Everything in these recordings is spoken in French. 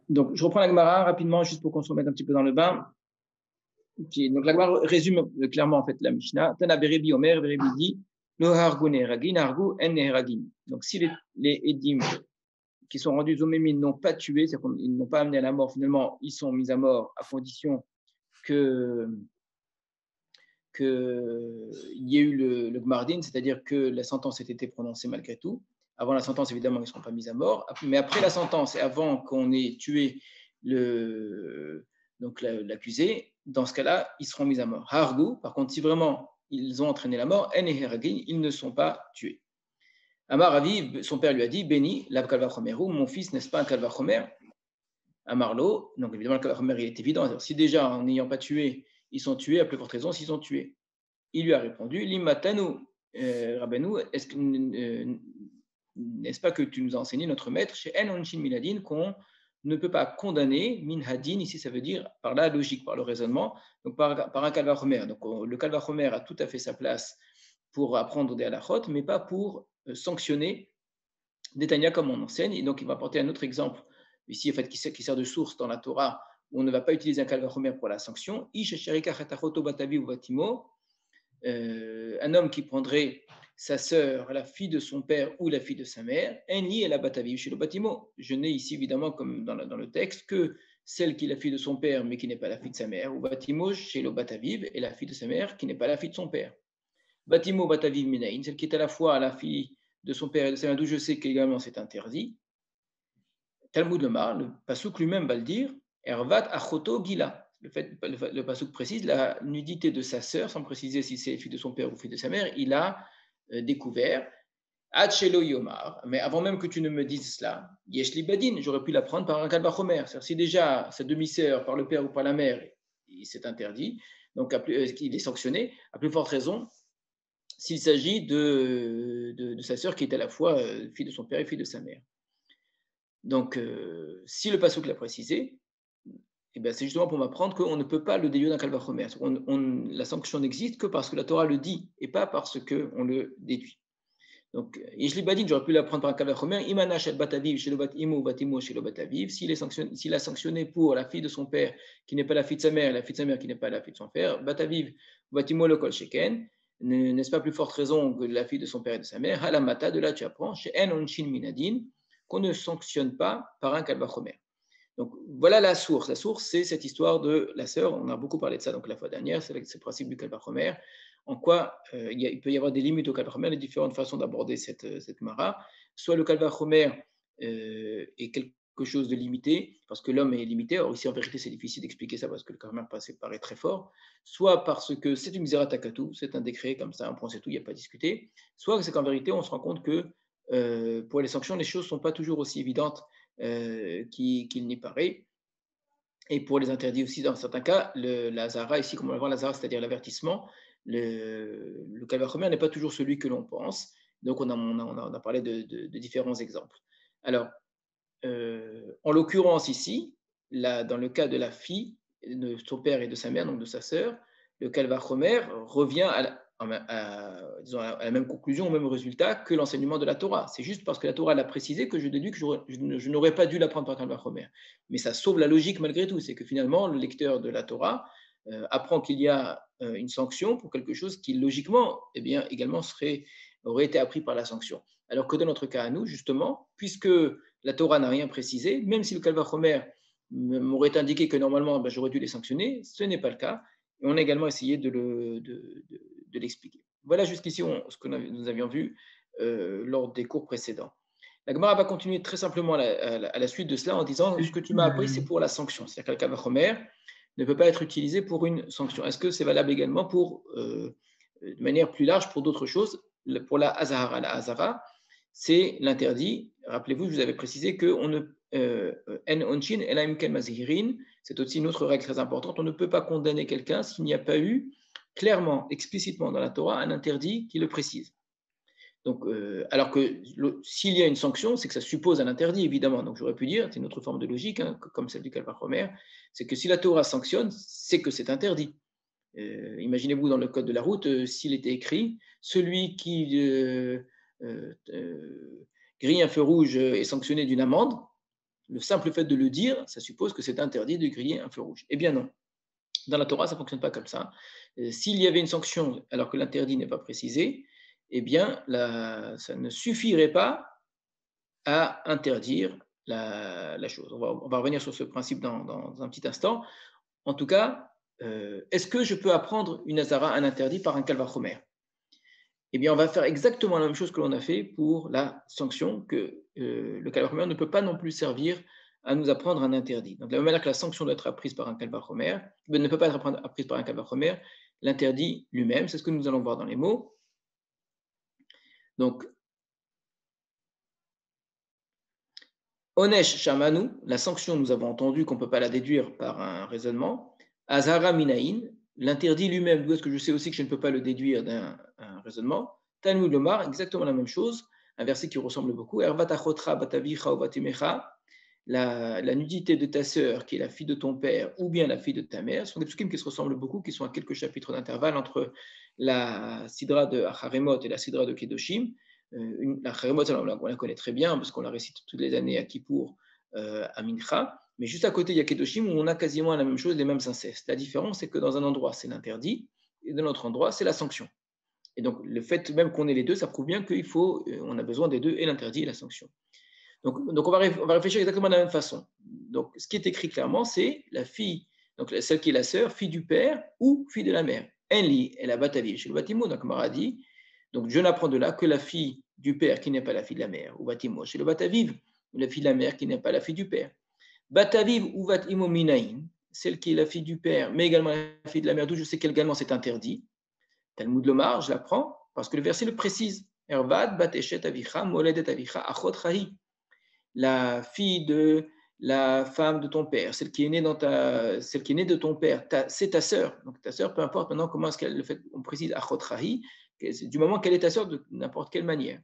Donc, je reprends la Gemara rapidement, juste pour qu'on se remette un petit peu dans le bain. Donc, la Gemara résume clairement en fait la Mishnah. Tana Berebi Omer, Berebi dit Lo hargu neheragin, hargu en neheragin. Donc, si les Edim qui sont rendus zomémines n'ont pas tué, c'est-à-dire qu'ils n'ont pas amené à la mort, finalement, ils sont mis à mort à condition que qu'il y ait eu le Gmardin, c'est-à-dire que la sentence ait été prononcée malgré tout. Avant la sentence, évidemment, ils ne seront pas mis à mort. Mais après la sentence et avant qu'on ait tué l'accusé, dans ce cas-là, ils seront mis à mort. Hargou, par contre, si vraiment ils ont entraîné la mort, en et ils ne sont pas tués. Amar Aviv, son père lui a dit, Béni, la kalvachomeru, mon fils, n'est-ce pas un kalvachomer? Amarlo, donc évidemment, le kalvachomer, il est évident. Alors, si déjà, en n'ayant pas tué, ils sont tués, à plus forte raison s'ils sont tués. Il lui a répondu, Limatanu, Rabbeinu, n'est-ce pas que tu nous as enseigné, notre maître, chez En Onshin Miladin, qu'on ne peut pas condamner, Minhadin, ici ça veut dire par la logique, par le raisonnement, donc par un kalvachomer. Donc le kalvachomer a tout à fait sa place pour apprendre des halachot, mais pas pour sanctionner des Tanya comme on enseigne. Et donc il va apporter un autre exemple, ici en fait, qui sert de source dans la Torah, où on ne va pas utiliser un kalvachomer pour la sanction. Ish sherika chatachoto batavi ou vatimo, un homme qui prendrait sa sœur, la fille de son père ou la fille de sa mère, Enli et la bataviv chez le bâtiment. Je n'ai ici évidemment, comme dans le texte, que celle qui est la fille de son père mais qui n'est pas la fille de sa mère, ou bâtimo chez le bataviv et la fille de sa mère qui n'est pas la fille de son père. Bâtimo bataviv minaïn, celle qui est à la fois la fille de son père et de sa mère, d'où je sais qu'également c'est interdit. Talmud Lomar, le Pasuk lui-même va le dire, Ervat achoto gila. Le Pasuk précise la nudité de sa sœur, sans préciser si c'est fille de son père ou fille de sa mère, il a découvert. Adshelo Yomar, mais avant même que tu ne me dises cela, Yeshli Badin, j'aurais pu l'apprendre par un Kalvachomer. Si déjà sa demi-sœur, par le père ou par la mère, c'est interdit, donc il est sanctionné, à plus forte raison, s'il s'agit de sa sœur qui est à la fois fille de son père et fille de sa mère. Donc, si le Passouk l'a précisé, eh ben, c'est justement pour m'apprendre qu'on ne peut pas le déduire d'un kalvachomer. La sanction n'existe que parce que la Torah le dit et pas parce qu'on le déduit. Donc, Yeshli Badin, j'aurais pu l'apprendre par un kalvachomer. Imanash et bataviv chez le batimo ou batimo chez le bataviv. S'il a sanctionné pour la fille de son père qui n'est pas la fille de sa mère, et la fille de sa mère qui n'est pas la fille de son père, bataviv batimo le kol sheken, n'est-ce pas plus forte raison que la fille de son père et de sa mère? Halamata, de là tu apprends, chez En Onshin Minadin, qu'on ne sanctionne pas par un kalvachomer. Donc voilà la source. La source, c'est cette histoire de la sœur. On a beaucoup parlé de ça donc la fois dernière, c'est le principe du kalvachomer. En quoi il peut y avoir des limites au kalvachomer, les différentes façons d'aborder cette mara. Soit le kalvachomer est quelque chose de limité, parce que l'homme est limité. Or ici, en vérité, c'est difficile d'expliquer ça parce que le kalvachomer paraît très fort. Soit parce que c'est une xératakatu, c'est un décret comme ça, un point c'est tout, il n'y a pas à discuter. Soit c'est qu'en vérité, on se rend compte que pour les sanctions, les choses ne sont pas toujours aussi évidentes qu'il n'y paraît. Et pour les interdits aussi, dans certains cas, la zara, ici, comme on va voir, la zara, c'est-à-dire l'avertissement, le kalvachomer n'est pas toujours celui que l'on pense. Donc, on a parlé de différents exemples. Alors, en l'occurrence ici, dans le cas de la fille de son père et de sa mère, donc de sa sœur, le kalvachomer revient disons, à la même conclusion, au même résultat que l'enseignement de la Torah. C'est juste parce que la Torah l'a précisé que je déduis que je n'aurais pas dû l'apprendre par kalvachomer. Mais ça sauve la logique malgré tout. C'est que finalement, le lecteur de la Torah apprend qu'il y a une sanction pour quelque chose qui, logiquement, eh bien, également aurait été appris par la sanction. Alors que dans notre cas à nous, justement, puisque la Torah n'a rien précisé, même si le Kalvachomer m'aurait indiqué que normalement j'aurais dû les sanctionner, ce n'est pas le cas. Et on a également essayé de l'expliquer. Voilà jusqu'ici ce que nous avions vu lors des cours précédents. La Gemara va continuer très simplement à la suite de cela en disant ce que tu m'as appris, c'est pour la sanction. C'est-à-dire que le Kalvachomer ne peut pas être utilisé pour une sanction. Est-ce que c'est valable également de manière plus large pour d'autres choses? Pour la Hazara. La Hazara, c'est l'interdit. Rappelez-vous, je vous avais précisé qu'on ne en onchin elaim ken mazirin, c'est aussi une autre règle très importante. On ne peut pas condamner quelqu'un s'il n'y a pas eu clairement, explicitement dans la Torah, un interdit qui le précise. Donc, alors que s'il y a une sanction, c'est que ça suppose un interdit, évidemment. Donc, j'aurais pu dire, c'est une autre forme de logique, hein, comme celle du Kalvachomer, c'est que si la Torah sanctionne, c'est que c'est interdit. Imaginez-vous dans le code de la route, s'il était écrit, celui qui grille un feu rouge est sanctionné d'une amende, le simple fait de le dire, ça suppose que c'est interdit de griller un feu rouge. Eh bien non. Dans la Torah, ça ne fonctionne pas comme ça. S'il y avait une sanction alors que l'interdit n'est pas précisé, eh bien, ça ne suffirait pas à interdire la chose. On va revenir sur ce principe dans un petit instant. En tout cas, est-ce que je peux apprendre une azara, un interdit, par un kalvachomer? Eh bien, on va faire exactement la même chose que l'on a fait pour la sanction, que le kalvachomer ne peut pas non plus servir à nous apprendre un interdit. Donc, de la même manière que la sanction doit être apprise par un kalvachomer, ne peut pas être apprise par un kalvachomer, l'interdit lui-même, c'est ce que nous allons voir dans les mots. Donc, Onesh Shamanu, la sanction, nous avons entendu qu'on ne peut pas la déduire par un raisonnement. Azara Minaïn, l'interdit lui-même, d'où est-ce que je sais aussi que je ne peux pas le déduire d'un raisonnement. Talmud Lomar, exactement la même chose, un verset qui ressemble beaucoup. Ervatachotra batavicha ovatimecha, la nudité de ta sœur, qui est la fille de ton père, ou bien la fille de ta mère, ce sont des psukim qui se ressemblent beaucoup, qui sont à quelques chapitres d'intervalle entre la sidra de Acharemot et la sidra de Kedoshim. La Charemot, on la connaît très bien parce qu'on la récite toutes les années à Kippour, à Mincha. Mais juste à côté, il y a Kedoshim où on a quasiment la même chose, les mêmes incestes. La différence, c'est que dans un endroit, c'est l'interdit et dans l'autre endroit, c'est la sanction. Et donc, le fait même qu'on ait les deux, ça prouve bien on a besoin des deux, et l'interdit et la sanction. Donc on va réfléchir exactement de la même façon. Donc, ce qui est écrit clairement, c'est la fille, donc celle qui est la sœur, fille du père ou fille de la mère. Enli, elle a batavi chez le bâtiment, donc Mara dit. Donc, je n'apprends de là que la fille du père qui n'est pas la fille de la mère, ou batimo, chez le bataviv, ou la fille de la mère qui n'est pas la fille du père. Bataviv ou batimo minaïn, celle qui est la fille du père, mais également la fille de la mère, d'où je sais qu'également c'est interdit. Talmud Lomar, je l'apprends, parce que le verset le précise. Ervad bateshet avicha, moledet avicha, achot chahi. La fille de la femme de ton père, celle qui est née de ton père, c'est ta sœur. Donc ta sœur, peu importe maintenant comment est-ce qu'elle le fait, on précise achot chahi, du moment qu'elle est ta sœur de n'importe quelle manière.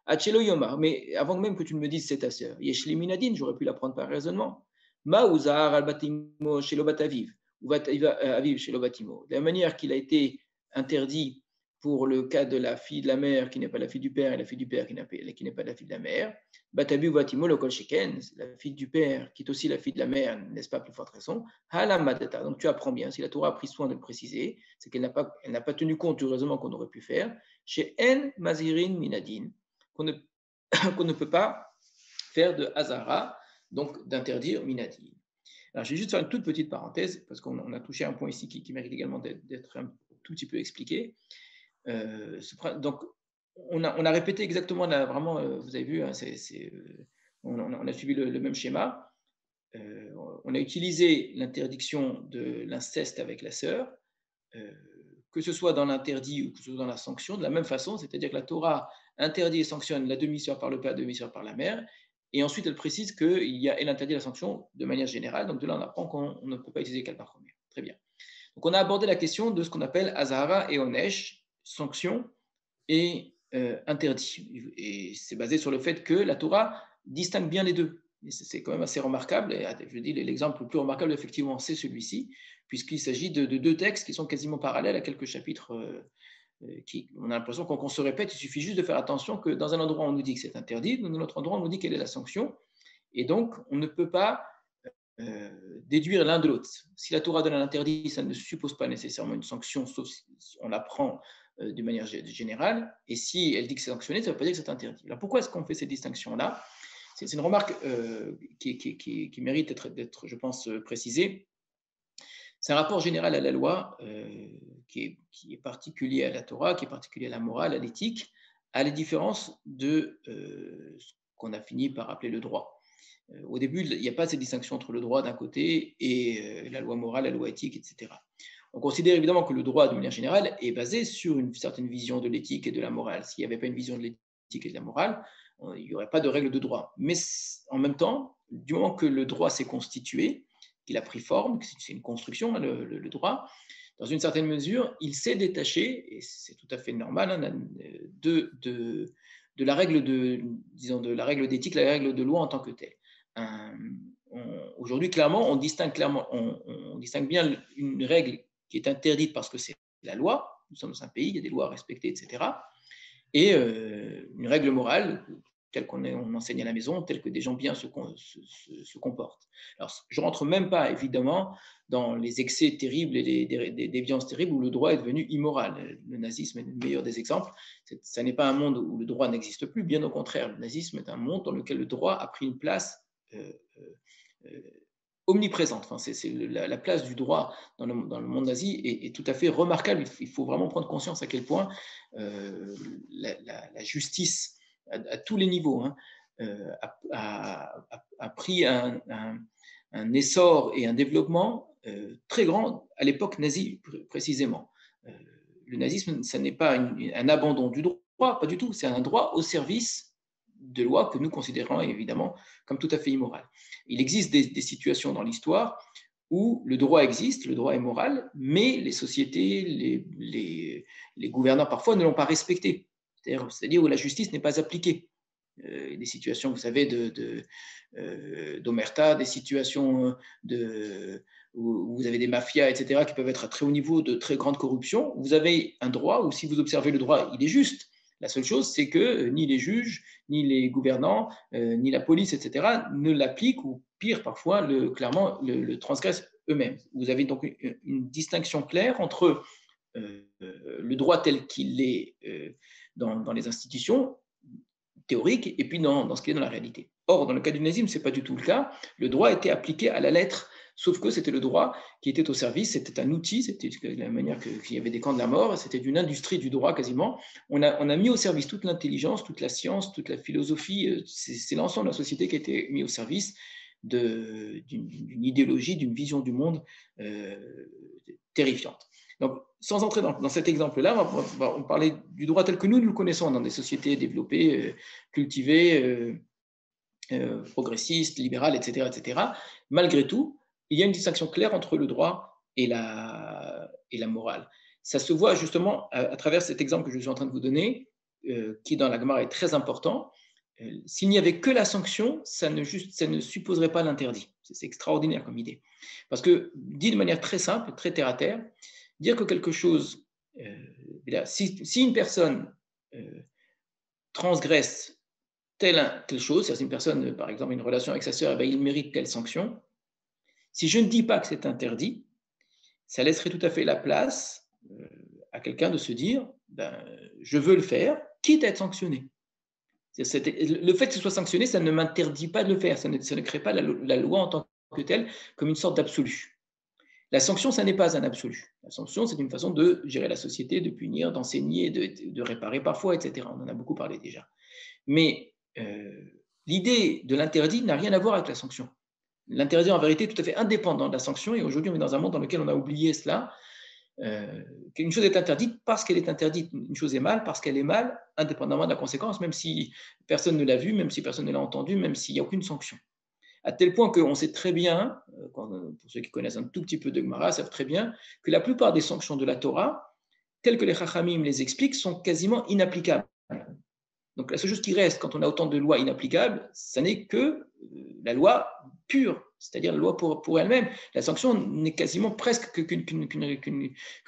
Achelo Yomar, mais avant même que tu ne me dises c'est ta sœur, Yeshli Minadin, j'aurais pu l'apprendre par raisonnement. Maouzar al batimo shelo bataviv, ou aviv shelo batimo. De la manière qu'il a été interdit pour le cas de la fille de la mère qui n'est pas la fille du père et la fille du père qui n'est pas la fille de la mère, bataviv ou batimo le kol sheken, la fille du père qui est aussi la fille de la mère, n'est-ce pas, plus forte raison, halamadata. Donc tu apprends bien, si la Torah a pris soin de le préciser, c'est qu'elle n'a pas tenu compte du raisonnement qu'on aurait pu faire. Chez En Mazirin Minadin, qu'on ne peut pas faire de Hazara, donc d'interdire Minadi. Alors, je vais juste faire une toute petite parenthèse, parce qu'on a touché un point ici qui mérite également d'être un tout petit peu expliqué. Donc, on a répété exactement, là, vraiment, vous avez vu, hein, on a suivi le même schéma. On a utilisé l'interdiction de l'inceste avec la sœur, que ce soit dans l'interdit ou que ce soit dans la sanction, de la même façon, c'est-à-dire que la Torah interdit et sanctionne la demi-sœur par le père, la demi-sœur par la mère, et ensuite elle précise elle interdit la sanction de manière générale, donc de là on apprend qu'on ne peut pas utiliser qu'elle par première. Très bien. Donc on a abordé la question de ce qu'on appelle Azahara et Onesh, sanction et interdit. Et c'est basé sur le fait que la Torah distingue bien les deux. Et c'est quand même assez remarquable. Et je dis l'exemple le plus remarquable, effectivement, c'est celui-ci, puisqu'il s'agit de deux textes qui sont quasiment parallèles à quelques chapitres. On a l'impression qu'on se répète. Il suffit juste de faire attention que dans un endroit, on nous dit que c'est interdit, dans un autre endroit, on nous dit quelle est la sanction. Et donc, on ne peut pas déduire l'un de l'autre. Si la Torah donne un interdit, ça ne suppose pas nécessairement une sanction, sauf si on l'apprend de manière générale. Et si elle dit que c'est sanctionné, ça ne veut pas dire que c'est interdit. Alors pourquoi est-ce qu'on fait cette distinction-là? C'est une remarque qui mérite d'être, je pense, précisée. C'est un rapport général à la loi qui est particulier à la Torah, qui est particulier à la morale, à l'éthique, à la différence de ce qu'on a fini par appeler le droit. Au début, il n'y a pas cette distinction entre le droit d'un côté et la loi morale, la loi éthique, etc. On considère évidemment que le droit, de manière générale, est basé sur une certaine vision de l'éthique et de la morale. S'il n'y avait pas une vision de l'éthique et de la morale, il n'y aurait pas de règles de droit. Mais en même temps, du moment que le droit s'est constitué, qu'il a pris forme, que c'est une construction, le droit, dans une certaine mesure, il s'est détaché, et c'est tout à fait normal, hein, de la règle de la règle d'éthique, la règle de loi en tant que telle. Aujourd'hui, clairement, on distingue bien une règle qui est interdite parce que c'est la loi. Nous sommes dans un pays, il y a des lois à respecter, etc. Et une règle morale tel on enseigne à la maison, tel que des gens bien se comportent. Alors, je ne rentre même pas, évidemment, dans les excès terribles et des déviances terribles où le droit est devenu immoral. Le nazisme est le meilleur des exemples. Ce n'est pas un monde où le droit n'existe plus, bien au contraire. Le nazisme est un monde dans lequel le droit a pris une place omniprésente. Enfin, la place du droit dans le monde nazi est tout à fait remarquable. Il faut vraiment prendre conscience à quel point la justice à tous les niveaux a pris un essor et un développement très grand à l'époque nazie précisément. Le nazisme, ce n'est pas un abandon du droit, pas du tout, c'est un droit au service de lois que nous considérons évidemment comme tout à fait immorales. Il existe des situations dans l'histoire où le droit existe, le droit est moral, mais les sociétés, les gouvernants parfois ne l'ont pas respecté, c'est-à-dire où la justice n'est pas appliquée. Des situations, vous savez, d'omerta, des situations où vous avez des mafias, etc., qui peuvent être à très haut niveau de très grande corruption. Vous avez un droit où, si vous observez le droit, il est juste. La seule chose, c'est que ni les juges, ni les gouvernants, ni la police, etc., ne l'appliquent, ou pire, parfois, clairement, le transgressent eux-mêmes. Vous avez donc une distinction claire entre le droit tel qu'il est dans les institutions théoriques et puis dans ce qui est dans la réalité. Or, dans le cas du nazisme, ce n'est pas du tout le cas. Le droit était appliqué à la lettre, sauf que c'était le droit qui était au service, c'était un outil, c'était de la manière qu'il y avait des camps de la mort, c'était une industrie du droit quasiment. On a mis au service toute l'intelligence, toute la science, toute la philosophie, c'est l'ensemble de la société qui a été mis au service d'une idéologie, d'une vision du monde terrifiante. Donc, sans entrer dans cet exemple-là, on va parler du droit tel que nous le connaissons dans des sociétés développées, cultivées, progressistes, libérales, etc., etc. Malgré tout, il y a une distinction claire entre le droit et la morale. Ça se voit justement à travers cet exemple que je suis en train de vous donner, qui dans la Gemara est très important. S'il n'y avait que la sanction, ça ne supposerait pas l'interdit. C'est extraordinaire comme idée. Parce que, dit de manière très simple, très terre à terre, dire que quelque chose, si une personne transgresse telle chose, c'est-à-dire si une personne, par exemple, a une relation avec sa sœur, il mérite telle sanction, si je ne dis pas que c'est interdit, ça laisserait tout à fait la place à quelqu'un de se dire, je veux le faire, quitte à être sanctionné. Le fait que ce soit sanctionné, ça ne m'interdit pas de le faire, ça ne crée pas la loi en tant que telle comme une sorte d'absolu. La sanction, ça n'est pas un absolu. La sanction, c'est une façon de gérer la société, de punir, d'enseigner, de réparer parfois, etc. On en a beaucoup parlé déjà. Mais l'idée de l'interdit n'a rien à voir avec la sanction. L'interdit, en vérité, est tout à fait indépendant de la sanction. Et aujourd'hui, on est dans un monde dans lequel on a oublié cela. Qu'une chose est interdite parce qu'elle est interdite, une chose est mal parce qu'elle est mal, indépendamment de la conséquence, même si personne ne l'a vu, même si personne ne l'a entendu, même s'il n'y a aucune sanction. À tel point qu'on sait très bien, pour ceux qui connaissent un tout petit peu de Gemara, savent très bien que la plupart des sanctions de la Torah, telles que les Chachamim les expliquent, sont quasiment inapplicables. Donc la seule chose qui reste quand on a autant de lois inapplicables, ce n'est que la loi pure, c'est-à-dire la loi pour elle-même. La sanction n'est quasiment presque qu'une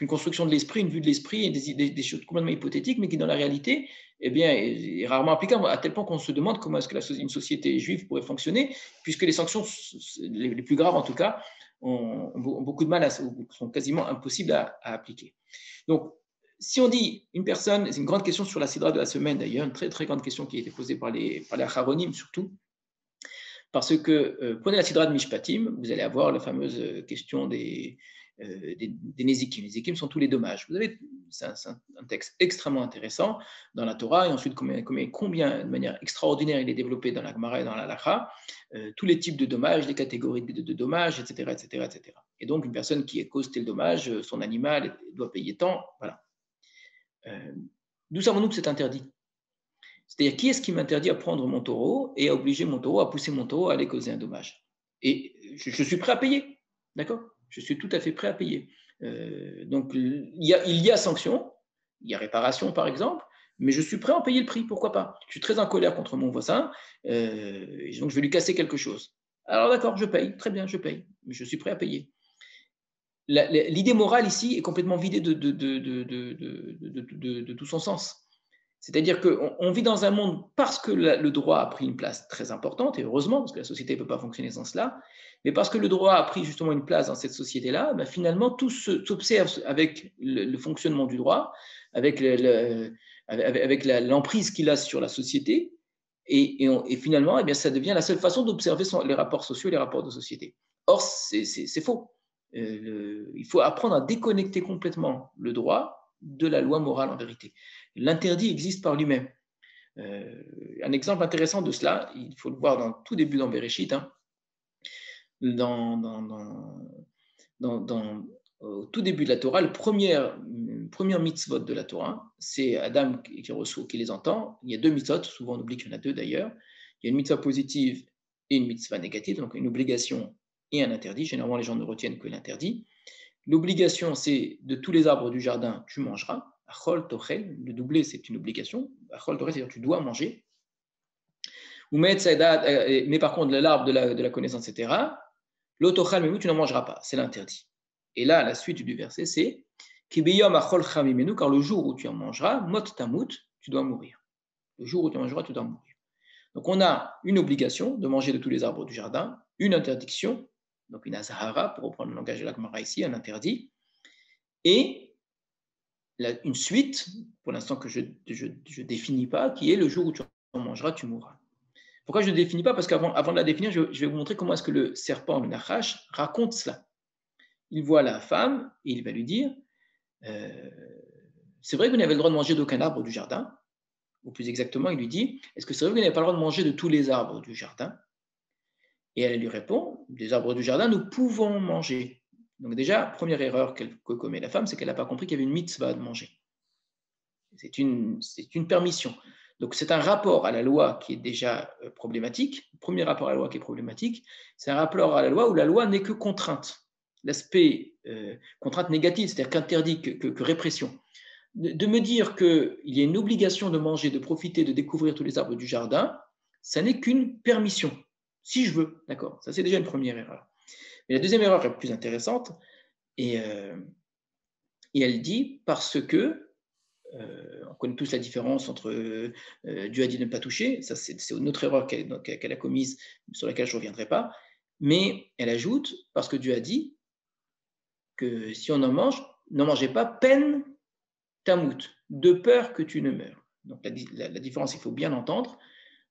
construction de l'esprit, une vue de l'esprit, et des choses complètement hypothétiques, mais qui dans la réalité est rarement applicable, à tel point qu'on se demande comment est-ce que une société juive pourrait fonctionner, puisque les sanctions, les plus graves en tout cas, ont beaucoup de mal, sont quasiment impossibles à appliquer. Donc, si on dit une personne, c'est une grande question sur la sidra de la semaine d'ailleurs, une très très grande question qui a été posée par les Acharonim surtout, parce que prenez la sidra de Mishpatim, vous allez avoir la fameuse question des Nézikim. Les Nézikim sont tous les dommages. Vous avez, c'est un texte extrêmement intéressant dans la Torah, et ensuite combien de manière extraordinaire il est développé dans la Gemara et dans la Halakha, tous les types de dommages, les catégories de dommages, etc., etc., etc. Et donc une personne qui a causé tel dommage, son animal doit payer tant, voilà. D'où savons-nous que c'est interdit? C'est-à-dire, qui est-ce qui m'interdit à prendre mon taureau et à obliger mon taureau, à pousser mon taureau à aller causer un dommage? Et je suis prêt à payer, d'accord? Je suis tout à fait prêt à payer. Donc, il y a sanction, il y a réparation par exemple, mais je suis prêt à en payer le prix, pourquoi pas? Je suis très en colère contre mon voisin, donc je vais lui casser quelque chose. Alors d'accord, je paye, très bien, je paye, mais je suis prêt à payer. L'idée morale ici est complètement vidée de tout son sens. C'est-à-dire qu'on vit dans un monde parce que le droit a pris une place très importante, et heureusement, parce que la société ne peut pas fonctionner sans cela, mais parce que le droit a pris justement une place dans cette société-là, ben finalement, tout s'observe avec le fonctionnement du droit, avec l'emprise qu'il a sur la société, et finalement, eh bien, ça devient la seule façon d'observer les rapports sociaux, les rapports de société. Or, c'est faux. Il faut apprendre à déconnecter complètement le droit de la loi morale en vérité. L'interdit existe par lui-même. Un exemple intéressant de cela, il faut le voir dans tout début dans Bereshit, hein, au tout début de la Torah, le premier mitzvot de la Torah, c'est Adam qui reçoit, qui les entend. Il y a deux mitzvot, souvent on oublie qu'il y en a deux d'ailleurs. Il y a une mitzvah positive et une mitzvah négative, donc une obligation et un interdit. Généralement, les gens ne retiennent que l'interdit. L'obligation, c'est de tous les arbres du jardin, tu mangeras. Achol, tochel, le doublé, c'est une obligation. Achol, tochel, c'est-à-dire tu dois manger. Mais par contre, l'arbre de la connaissance, etc., l'otochal, mais tu n'en mangeras pas, c'est l'interdit. Et là, la suite du verset, c'est car le jour où tu en mangeras, mot tamut, tu dois mourir. Le jour où tu en mangeras, tu dois mourir. Donc, on a une obligation de manger de tous les arbres du jardin, une interdiction, donc une azahara, pour reprendre le langage de la Gemara ici, un interdit, et une suite, pour l'instant que je ne définis pas, qui est le jour où tu en mangeras, tu mourras. Pourquoi je ne définis pas? Parce qu'avant de la définir, je vais vous montrer comment est-ce que le serpent, le Nachash, raconte cela. Il voit la femme et il va lui dire c'est vrai que vous n'avez le droit de manger d'aucun arbre du jardin. Ou plus exactement, il lui dit est-ce que c'est vrai que vous n'avez pas le droit de manger de tous les arbres du jardin? Et elle lui répond des arbres du jardin, nous pouvons manger. Donc, déjà, première erreur que commet la femme, c'est qu'elle n'a pas compris qu'il y avait une mitzvah de manger. C'est une permission. Donc, c'est un rapport à la loi qui est déjà problématique. Le premier rapport à la loi qui est problématique, c'est un rapport à la loi où la loi n'est que contrainte. L'aspect contrainte négative, c'est-à-dire qu'interdit, que répression. De me dire qu'il y a une obligation de manger, de profiter, de découvrir tous les arbres du jardin, ça n'est qu'une permission, si je veux. D'accord? Ça, c'est déjà une première erreur. Mais la deuxième erreur est plus intéressante, et elle dit parce que on connaît tous la différence entre Dieu a dit de ne pas toucher, ça c'est une autre erreur qu'elle a commise, sur laquelle je ne reviendrai pas, mais elle ajoute, parce que Dieu a dit que si on en mange, n'en mangez pas peine tamut, de peur que tu ne meurs. Donc la différence, il faut bien l'entendre.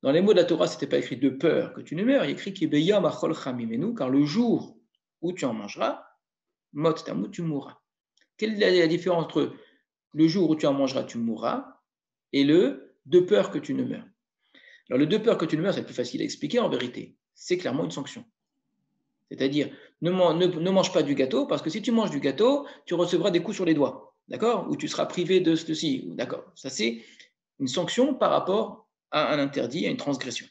Dans les mots de la Torah, ce n'était pas écrit de peur que tu ne meurs, il est écrit Kibeyam achol chamimenu, car le jour où tu en mangeras, mot tamut, tu mourras. Quelle est la différence entre le jour où tu en mangeras, tu mourras, et le de peur que tu ne meurs? Alors, le de peur que tu ne meurs, c'est plus facile à expliquer en vérité. C'est clairement une sanction. C'est-à-dire, ne mange pas du gâteau, parce que si tu manges du gâteau, tu recevras des coups sur les doigts. D'accord? Ou tu seras privé de ceci. D'accord? Ça, c'est une sanction par rapport à un interdit, à une transgression.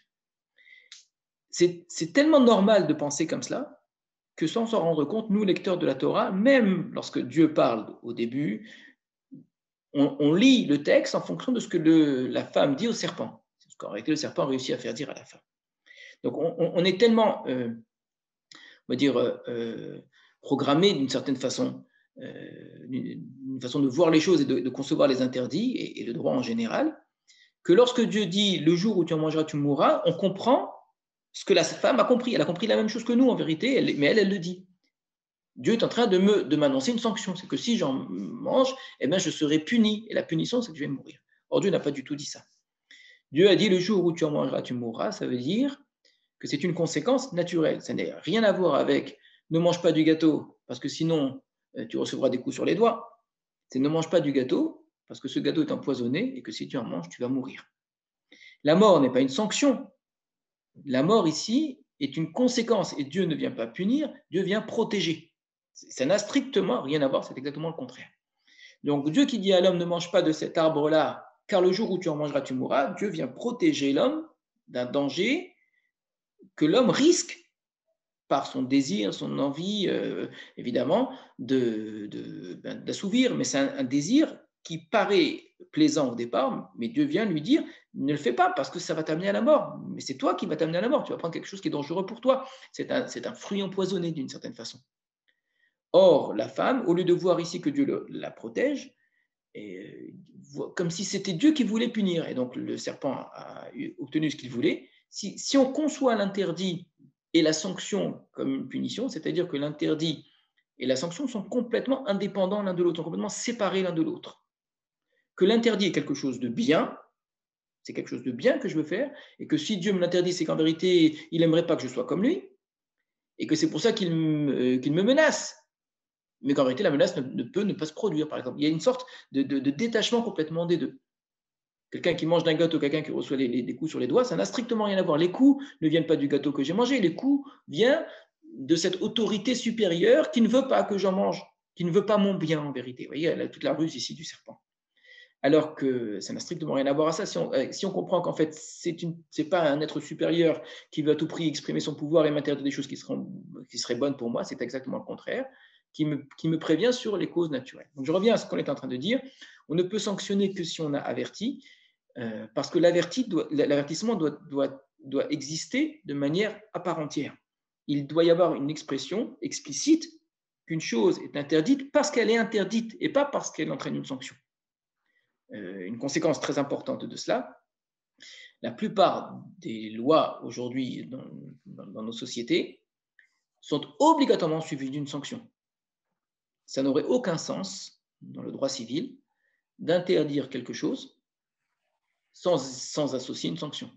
C'est tellement normal de penser comme cela que sans s'en rendre compte, nous, lecteurs de la Torah, même lorsque Dieu parle au début, on lit le texte en fonction de ce que la femme dit au serpent. C'est ce qu'en réalité le serpent réussit à faire dire à la femme. Donc on est tellement, on va dire, programmé d'une certaine façon, d'une façon de voir les choses et de concevoir les interdits et le droit en général, que lorsque Dieu dit le jour où tu en mangeras, tu mourras, on comprend ce que la femme a compris. Elle a compris la même chose que nous en vérité, mais elle le dit. Dieu est en train de m'annoncer une sanction. C'est que si j'en mange, eh bien, je serai puni. Et la punition, c'est que je vais mourir. Or, Dieu n'a pas du tout dit ça. Dieu a dit le jour où tu en mangeras, tu mourras. Ça veut dire que c'est une conséquence naturelle. Ça n'a rien à voir avec ne mange pas du gâteau parce que sinon tu recevras des coups sur les doigts. C'est ne mange pas du gâteau parce que ce gâteau est empoisonné et que si tu en manges, tu vas mourir. La mort n'est pas une sanction. La mort ici est une conséquence et Dieu ne vient pas punir, Dieu vient protéger. Ça n'a strictement rien à voir, c'est exactement le contraire. Donc Dieu qui dit à l'homme ne mange pas de cet arbre-là, car le jour où tu en mangeras, tu mourras, Dieu vient protéger l'homme d'un danger que l'homme risque par son désir, son envie, évidemment, d'assouvir, mais c'est un désir qui paraît plaisant au départ, mais Dieu vient lui dire, ne le fais pas parce que ça va t'amener à la mort. Mais c'est toi qui vas t'amener à la mort, tu vas prendre quelque chose qui est dangereux pour toi. C'est un fruit empoisonné d'une certaine façon. Or, la femme, au lieu de voir ici que Dieu la protège, comme si c'était Dieu qui voulait punir. Et donc le serpent a obtenu ce qu'il voulait. Si on conçoit l'interdit et la sanction comme une punition, c'est-à-dire que l'interdit et la sanction sont complètement indépendants l'un de l'autre, sont complètement séparés l'un de l'autre. Que l'interdit est quelque chose de bien, c'est quelque chose de bien que je veux faire, et que si Dieu me l'interdit, c'est qu'en vérité, il n'aimerait pas que je sois comme lui, et que c'est pour ça qu'il me menace, mais qu'en vérité, la menace ne peut ne pas se produire, par exemple. Il y a une sorte de détachement complètement des deux. Quelqu'un qui mange d'un gâteau, quelqu'un qui reçoit des coups sur les doigts, ça n'a strictement rien à voir. Les coups ne viennent pas du gâteau que j'ai mangé, les coups viennent de cette autorité supérieure qui ne veut pas que j'en mange, qui ne veut pas mon bien en vérité. Vous voyez, elle a toute la ruse ici du serpent. Alors que ça n'a strictement rien à voir à ça. Si on comprend qu'en fait, c'est pas un être supérieur qui veut à tout prix exprimer son pouvoir et m'interdire des choses qui seraient bonnes pour moi, c'est exactement le contraire, qui me prévient sur les causes naturelles. Donc je reviens à ce qu'on est en train de dire. On ne peut sanctionner que si on a averti, parce que l'avertissement doit exister de manière à part entière. Il doit y avoir une expression explicite qu'une chose est interdite parce qu'elle est interdite et pas parce qu'elle entraîne une sanction. Une conséquence très importante de cela, la plupart des lois aujourd'hui dans nos sociétés sont obligatoirement suivies d'une sanction. Ça n'aurait aucun sens dans le droit civil d'interdire quelque chose sans associer une sanction.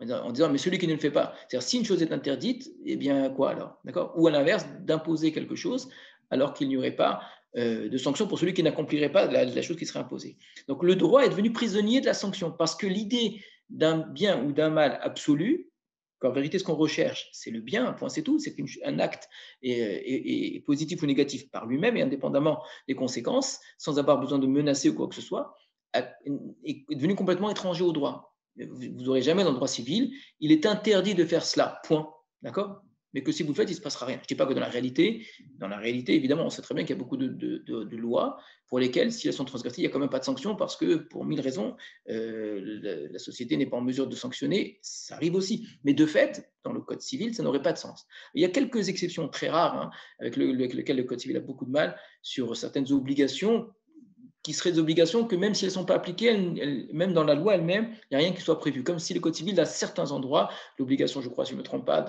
En disant, mais celui qui ne le fait pas, c'est-à-dire si une chose est interdite, eh bien quoi alors, d'accord? Ou à l'inverse, d'imposer quelque chose alors qu'il n'y aurait pas de sanction pour celui qui n'accomplirait pas la chose qui serait imposée. Donc le droit est devenu prisonnier de la sanction parce que l'idée d'un bien ou d'un mal absolu, qu'en vérité ce qu'on recherche, c'est le bien, un point c'est tout, c'est qu'un acte est positif ou négatif par lui-même et indépendamment des conséquences, sans avoir besoin de menacer ou quoi que ce soit, est devenu complètement étranger au droit. Vous n'aurez jamais dans le droit civil, il est interdit de faire cela, point. D'accord? Mais que si vous le faites, il ne se passera rien. Je ne dis pas que dans la réalité, évidemment, on sait très bien qu'il y a beaucoup de lois pour lesquelles, si elles sont transgressées, il n'y a quand même pas de sanction parce que, pour mille raisons, la société n'est pas en mesure de sanctionner. Ça arrive aussi. Mais de fait, dans le code civil, ça n'aurait pas de sens. Il y a quelques exceptions très rares hein, avec lesquelles le code civil a beaucoup de mal sur certaines obligations qui seraient des obligations que même si elles ne sont pas appliquées, même dans la loi elle-même, il n'y a rien qui soit prévu. Comme si le Code civil, à certains endroits, l'obligation, je crois, si je ne me trompe pas,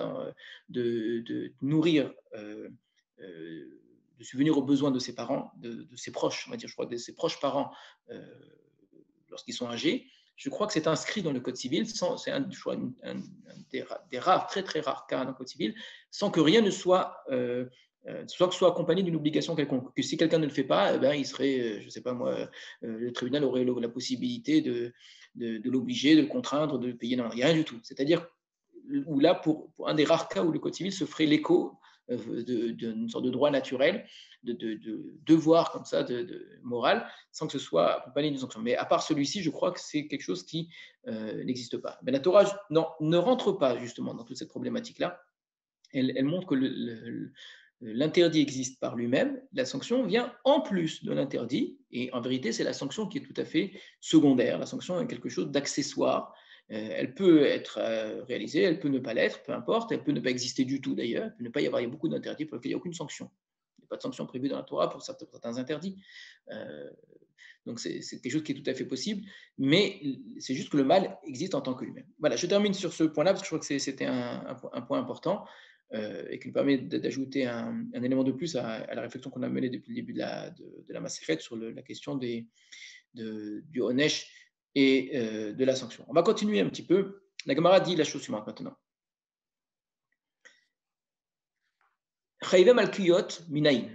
de nourrir, de subvenir aux besoins de ses parents, de ses proches, on va dire, je crois, de ses proches parents lorsqu'ils sont âgés, je crois que c'est inscrit dans le Code civil, c'est un des rares, très très rares cas dans le Code civil, sans que rien ne soit soit accompagné d'une obligation quelconque. Que si quelqu'un ne le fait pas, eh ben, il serait, je ne sais pas moi, le tribunal aurait la possibilité de l'obliger, de le contraindre, de le payer. Non, il n'y a rien du tout. C'est-à-dire, où là, pour un des rares cas où le Code civil se ferait l'écho d'une sorte de droit naturel, de devoir comme ça, moral, sans que ce soit accompagné d'une sanction. Mais à part celui-ci, je crois que c'est quelque chose qui n'existe pas. Mais la Torah ne rentre pas justement dans toute cette problématique-là. Elle montre que l'interdit existe par lui-même, la sanction vient en plus de l'interdit, et en vérité, c'est la sanction qui est tout à fait secondaire. La sanction est quelque chose d'accessoire. Elle peut être réalisée, elle peut ne pas l'être, peu importe, elle peut ne pas exister du tout d'ailleurs, il peut ne pas y avoir beaucoup d'interdits pour lesquels il n'y a aucune sanction. Il n'y a pas de sanction prévue dans la Torah pour certains interdits. Donc c'est quelque chose qui est tout à fait possible, mais c'est juste que le mal existe en tant que lui-même. Voilà, je termine sur ce point-là parce que je crois que c'était un point important et qui nous permet d'ajouter un élément de plus à la réflexion qu'on a menée depuis le début de la Masechet sur la question du Honesh et de la sanction. On va continuer un petit peu. La Gemara dit la chose suivante maintenant. Chayvem al-Kiyot minayin.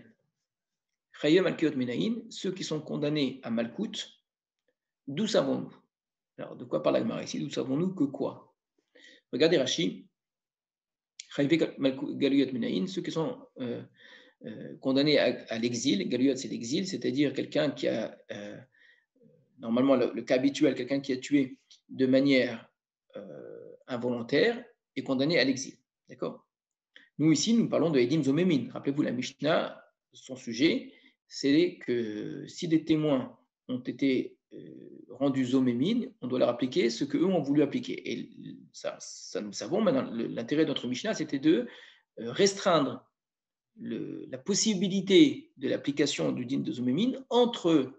Chayvem al-Kiyot minayin, ceux qui sont condamnés à Malkout, d'où savons-nous? Alors, de quoi parle la Gemara ici? D'où savons-nous que quoi? Regardez Rashi. Ceux qui sont condamnés à l'exil, Galuyot c'est l'exil, c'est-à-dire quelqu'un qui a, normalement le cas habituel, quelqu'un qui a tué de manière involontaire est condamné à l'exil. D'accord? Nous ici, nous parlons de Edim Zomemin. Rappelez-vous, la Mishnah, son sujet, c'est que si des témoins ont été rendus Zomemin, on doit leur appliquer ce qu'eux ont voulu appliquer. Et ça nous savons maintenant, l'intérêt de notre Mishnah, c'était de restreindre la possibilité de l'application du din de Zomemin entre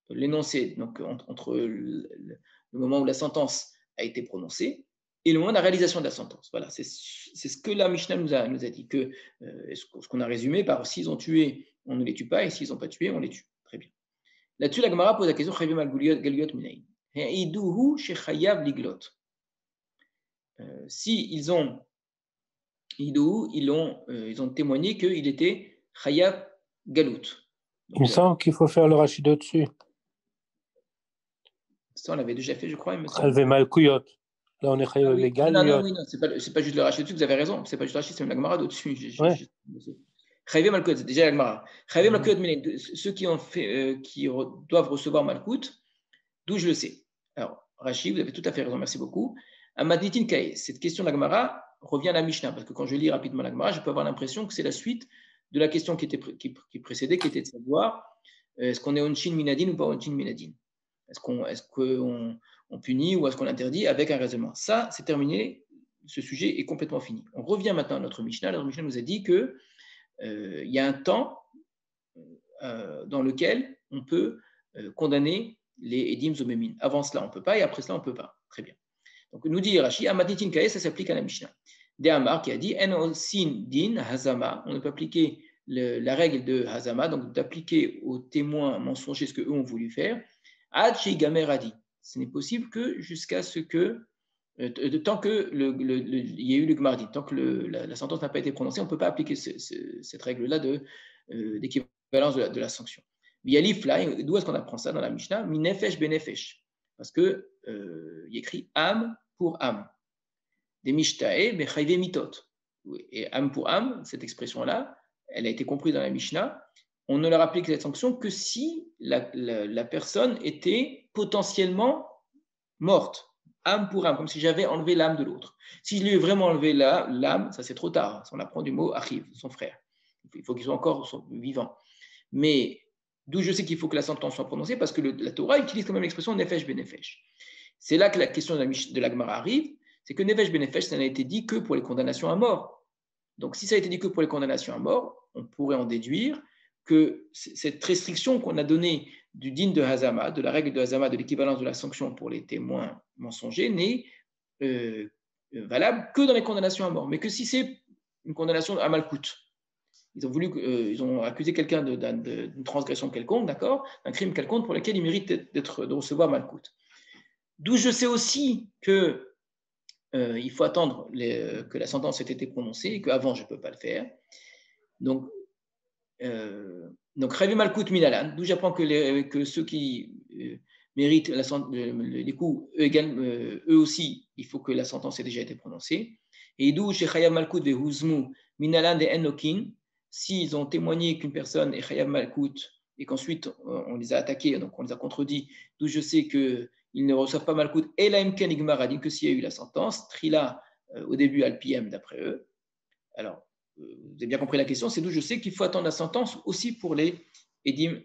l'énoncé, donc entre le moment où la sentence a été prononcée et le moment de la réalisation de la sentence. Voilà, c'est ce que la Mishnah nous a dit, que ce qu'on a résumé par s'ils ont tué, on ne les tue pas, et s'ils n'ont pas tué, on les tue. Très bien. Là-dessus, la Gemara pose la question Chayvim al Galiot Minaïn. Iduhu shechayav liglot. Si ils ont ils ont témoigné qu'il était chayav galout. Il me semble qu'il faut faire le rachid au-dessus. Ça, on l'avait déjà fait, je crois. Chalvé malkouyot. Là, on est chayav légal. Non, c'est pas juste le rachid au-dessus, vous avez raison. C'est pas juste le rachid, c'est même la Gemara au-dessus. Chayav malkouyot, c'est déjà la Gemara. Chayav malkouyot Minaïn, ceux qui doivent recevoir malkout, d'où je le sais. Alors, Rachid, vous avez tout à fait raison, merci beaucoup. Amadnitin Kae, cette question de la Gemara revient à la Mishnah, parce que quand je lis rapidement la Gemara, je peux avoir l'impression que c'est la suite de la question qui précédait, qui était de savoir est-ce qu'on est Onshin Minadin ou pas Onshin Minadin. Est-ce qu'on punit ou est-ce qu'on interdit avec un raisonnement. Ça, c'est terminé, ce sujet est complètement fini. On revient maintenant à notre Mishnah. Notre Mishnah nous a dit qu'il y a un temps dans lequel on peut condamner les Edim Zomémin. Avant cela, on ne peut pas, et après cela, on ne peut pas. Très bien. Donc, nous dit Rashi, Amadnitin Kae, ça s'applique à la Mishnah. Dehamar qui a dit, En sin din hazama, on ne peut appliquer la règle de hazama, donc d'appliquer aux témoins mensongers ce qu'eux ont voulu faire. Ad sheigamer adi. Ce n'est possible que jusqu'à ce que, tant qu'il y ait eu le gmardi, tant que la sentence n'a pas été prononcée, on ne peut pas appliquer cette règle-là d'équivalence de la sanction. D'où est-ce qu'on apprend ça dans la Mishnah? Minefesh benefesh. Parce qu'il y écrit âme pour âme. Des mishtae bechayve mitot. Et âme pour âme, cette expression-là, elle a été comprise dans la Mishnah. On ne leur applique cette sanction que si la personne était potentiellement morte. Âme pour âme, comme si j'avais enlevé l'âme de l'autre. Si je lui ai vraiment enlevé l'âme, ça c'est trop tard. On apprend du mot achiv, son frère. Il faut qu'il soit encore vivant. Mais d'où je sais qu'il faut que la sentence soit prononcée, parce que la Torah utilise quand même l'expression nefesh benefesh. C'est là que la question de la Gemara arrive, c'est que nefesh benefesh, ça n'a été dit que pour les condamnations à mort. Donc si ça a été dit que pour les condamnations à mort, on pourrait en déduire que cette restriction qu'on a donnée du din de Hazama, de la règle de Hazama, de l'équivalence de la sanction pour les témoins mensongers, n'est valable que dans les condamnations à mort. Mais que si c'est une condamnation à malcoute, ils ont accusé quelqu'un d'une transgression quelconque, d'accord, d'un crime quelconque pour lequel il mérite de recevoir malcoute. D'où je sais aussi que il faut attendre que la sentence ait été prononcée et qu'avant je ne peux pas le faire. Donc Ravi Malkout Minalan, d'où j'apprends que ceux qui méritent les coups, eux aussi, il faut que la sentence ait déjà été prononcée. Et d'où chez Chayav Malkout ve Huzmu Minalan de Enokin, s'ils ont témoigné qu'une personne est Chayav Malkout et qu'ensuite on les a attaqués, donc on les a contredits, d'où je sais qu'ils ne reçoivent pas Malkout, et la Mken Igmaradi, que s'il y a eu la sentence, Trila au début Al-PM d'après eux. Alors, vous avez bien compris la question, c'est d'où je sais qu'il faut attendre la sentence aussi pour les Edim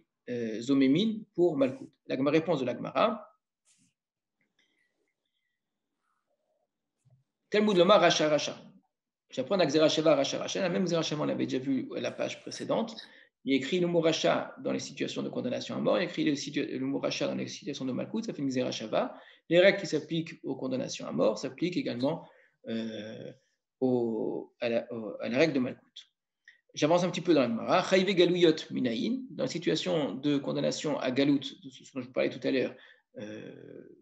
Zomémin pour Malkout. La réponse de la Gemara. Talmud Lomar Racha Racha. J'apprends à Xera Sheva Racha Racha. La même Xera Sheva, on l'avait déjà vu à la page précédente. Il y a écrit le mot Racha dans les situations de condamnation à mort. Il y a écrit le mot Racha dans les situations de Malkout. Ça fait une Xera Sheva. Les règles qui s'appliquent aux condamnations à mort s'appliquent également à la règle de Malkout. J'avance un petit peu dans la Gemara. Chayve Galouyot Minaïn, dans la situation de condamnation à Galout, de ce dont je vous parlais tout à l'heure,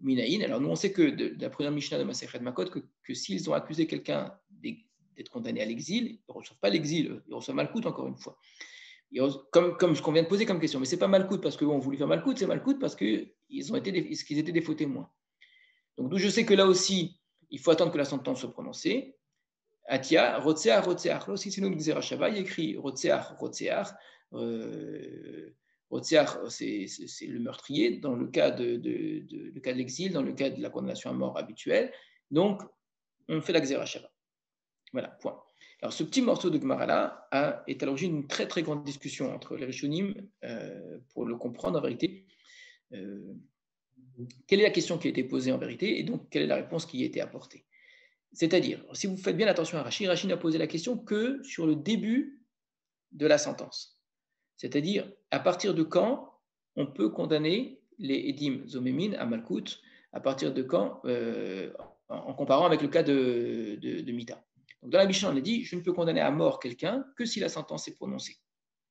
Minaïn. Alors nous, on sait que de la première Mishnah de Masechet Makot, que s'ils ont accusé quelqu'un d'être condamné à l'exil, ils ne reçoivent pas l'exil, ils reçoivent Malkout encore une fois. Comme ce qu'on vient de poser comme question, mais ce n'est pas Malkout parce qu'ils ont voulu faire Malkout, c'est Malkout parce qu'ils étaient des faux témoins. Donc d'où je sais que là aussi, il faut attendre que la sentence soit prononcée. Atia, Rotseach, Rotseach. Là aussi, c'est nous, Xera Shava, il y a écrit Rotseach, Rotseach. Rotseach, c'est le meurtrier dans le cas de l'exil, dans le cas de la condamnation à mort habituelle. Donc, on fait la Xera Shava. Voilà, point. Alors, ce petit morceau de Gemara-là est à l'origine d'une très, très grande discussion entre les Rishonim pour le comprendre en vérité. Quelle est la question qui a été posée en vérité et donc quelle est la réponse qui y a été apportée? C'est-à-dire, si vous faites bien attention à Rashi, Rashi n'a posé la question que sur le début de la sentence. C'est-à-dire, à partir de quand on peut condamner les Edim Zomémin à Malkout, à partir de quand, en comparant avec le cas de Mita. Donc dans la Mishnah, on a dit, je ne peux condamner à mort quelqu'un que si la sentence est prononcée.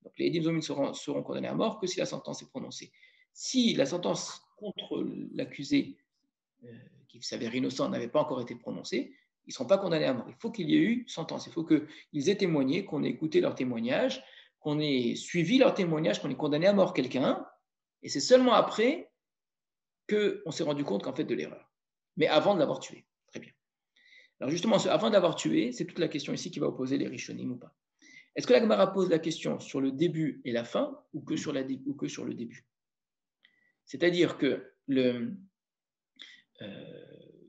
Donc les Edim Zomémin seront condamnés à mort que si la sentence est prononcée. Si la sentence contre l'accusé qui s'avère innocent n'avait pas encore été prononcée, ils ne seront pas condamnés à mort. Il faut qu'il y ait eu sentence. Il faut qu'ils aient témoigné, qu'on ait écouté leur témoignage, qu'on ait suivi leur témoignage, qu'on ait condamné à mort quelqu'un. Et c'est seulement après qu'on s'est rendu compte qu'en fait de l'erreur. Mais avant de l'avoir tué. Très bien. Alors justement, avant de l'avoir tué, c'est toute la question ici qui va opposer les Rishonim ou pas. Est-ce que la Gemara pose la question sur le début et la fin ou que sur le début? C'est-à-dire que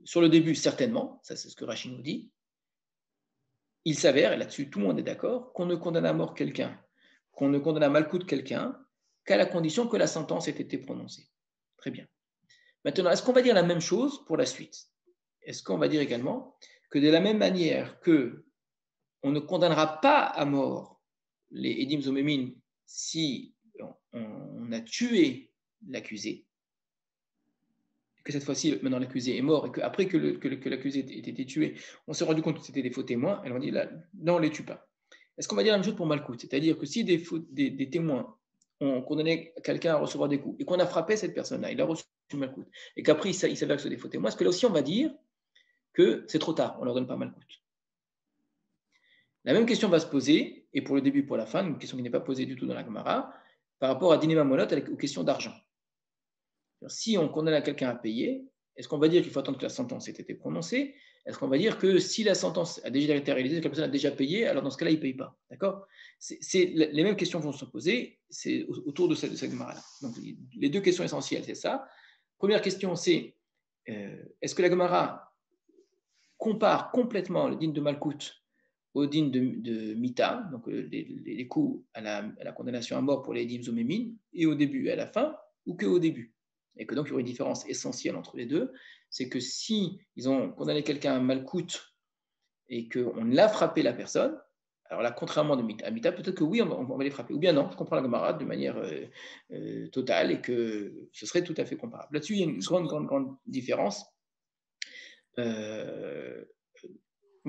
sur le début, certainement, ça c'est ce que Rachid nous dit, il s'avère, et là-dessus tout le monde est d'accord, qu'on ne condamne à mort quelqu'un, qu'on ne condamne à malcoute quelqu'un, qu'à la condition que la sentence ait été prononcée. Très bien. Maintenant, est-ce qu'on va dire la même chose pour la suite? Est-ce qu'on va dire également que de la même manière que on ne condamnera pas à mort les Edim Zomémin si on a tué l'accusé, que cette fois-ci, maintenant l'accusé est mort, et qu'après que l'accusé ait été tué, on s'est rendu compte que c'était des faux témoins, et on dit là, non, on ne les tue pas. Est-ce qu'on va dire la même chose pour Malkout? C'est-à-dire que si des témoins ont condamné quelqu'un à recevoir des coups, et qu'on a frappé cette personne-là, il a reçu Malkout, et qu'après il s'avère que c'est des faux témoins, est-ce que là aussi on va dire que c'est trop tard, on ne leur donne pas Malkout? La même question va se poser, et pour le début, pour la fin, une question qui n'est pas posée du tout dans la Gemara, par rapport à Diné Mamolot, aux questions d'argent. Si on condamne quelqu'un à payer, est-ce qu'on va dire qu'il faut attendre que la sentence ait été prononcée? Est-ce qu'on va dire que si la sentence a déjà été réalisée, que la personne a déjà payé, alors dans ce cas-là, il ne paye pas? D'accord? Les mêmes questions vont se poser, c'est autour de cette Gemara-là. Donc, les deux questions essentielles, c'est ça. Première question, c'est est-ce que la Gemara compare complètement le din de Malkout au din de Mita, donc les coups à la condamnation à mort pour les Edim Zomémin, et au début et à la fin, ou qu'au début? Et que donc il y aurait une différence essentielle entre les deux, c'est que si ils ont condamné quelqu'un à Malkout et qu'on l'a frappé la personne, alors là, contrairement à Mita, peut-être que oui, on va les frapper, ou bien non, je comprends la Gemara de manière totale et que ce serait tout à fait comparable. Là-dessus, il y a une grande différence. On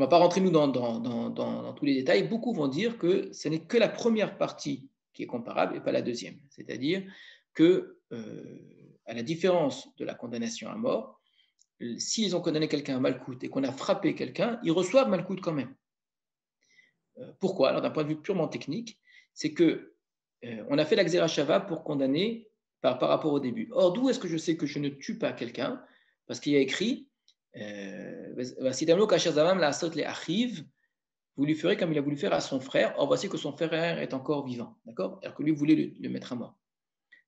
ne va pas rentrer nous dans tous les détails. Beaucoup vont dire que ce n'est que la première partie qui est comparable et pas la deuxième. C'est-à-dire que, à la différence de la condamnation à mort, s'ils ont condamné quelqu'un à Malkout et qu'on a frappé quelqu'un, ils reçoivent Malkout quand même. Pourquoi? Alors d'un point de vue purement technique, c'est que on a fait la Xerashava pour condamner par rapport au début. Or, d'où est-ce que je sais que je ne tue pas quelqu'un? Parce qu'il y a écrit vous lui ferez comme il a voulu faire à son frère. Or, voici que son frère est encore vivant. D'accord? Alors que lui voulait le mettre à mort.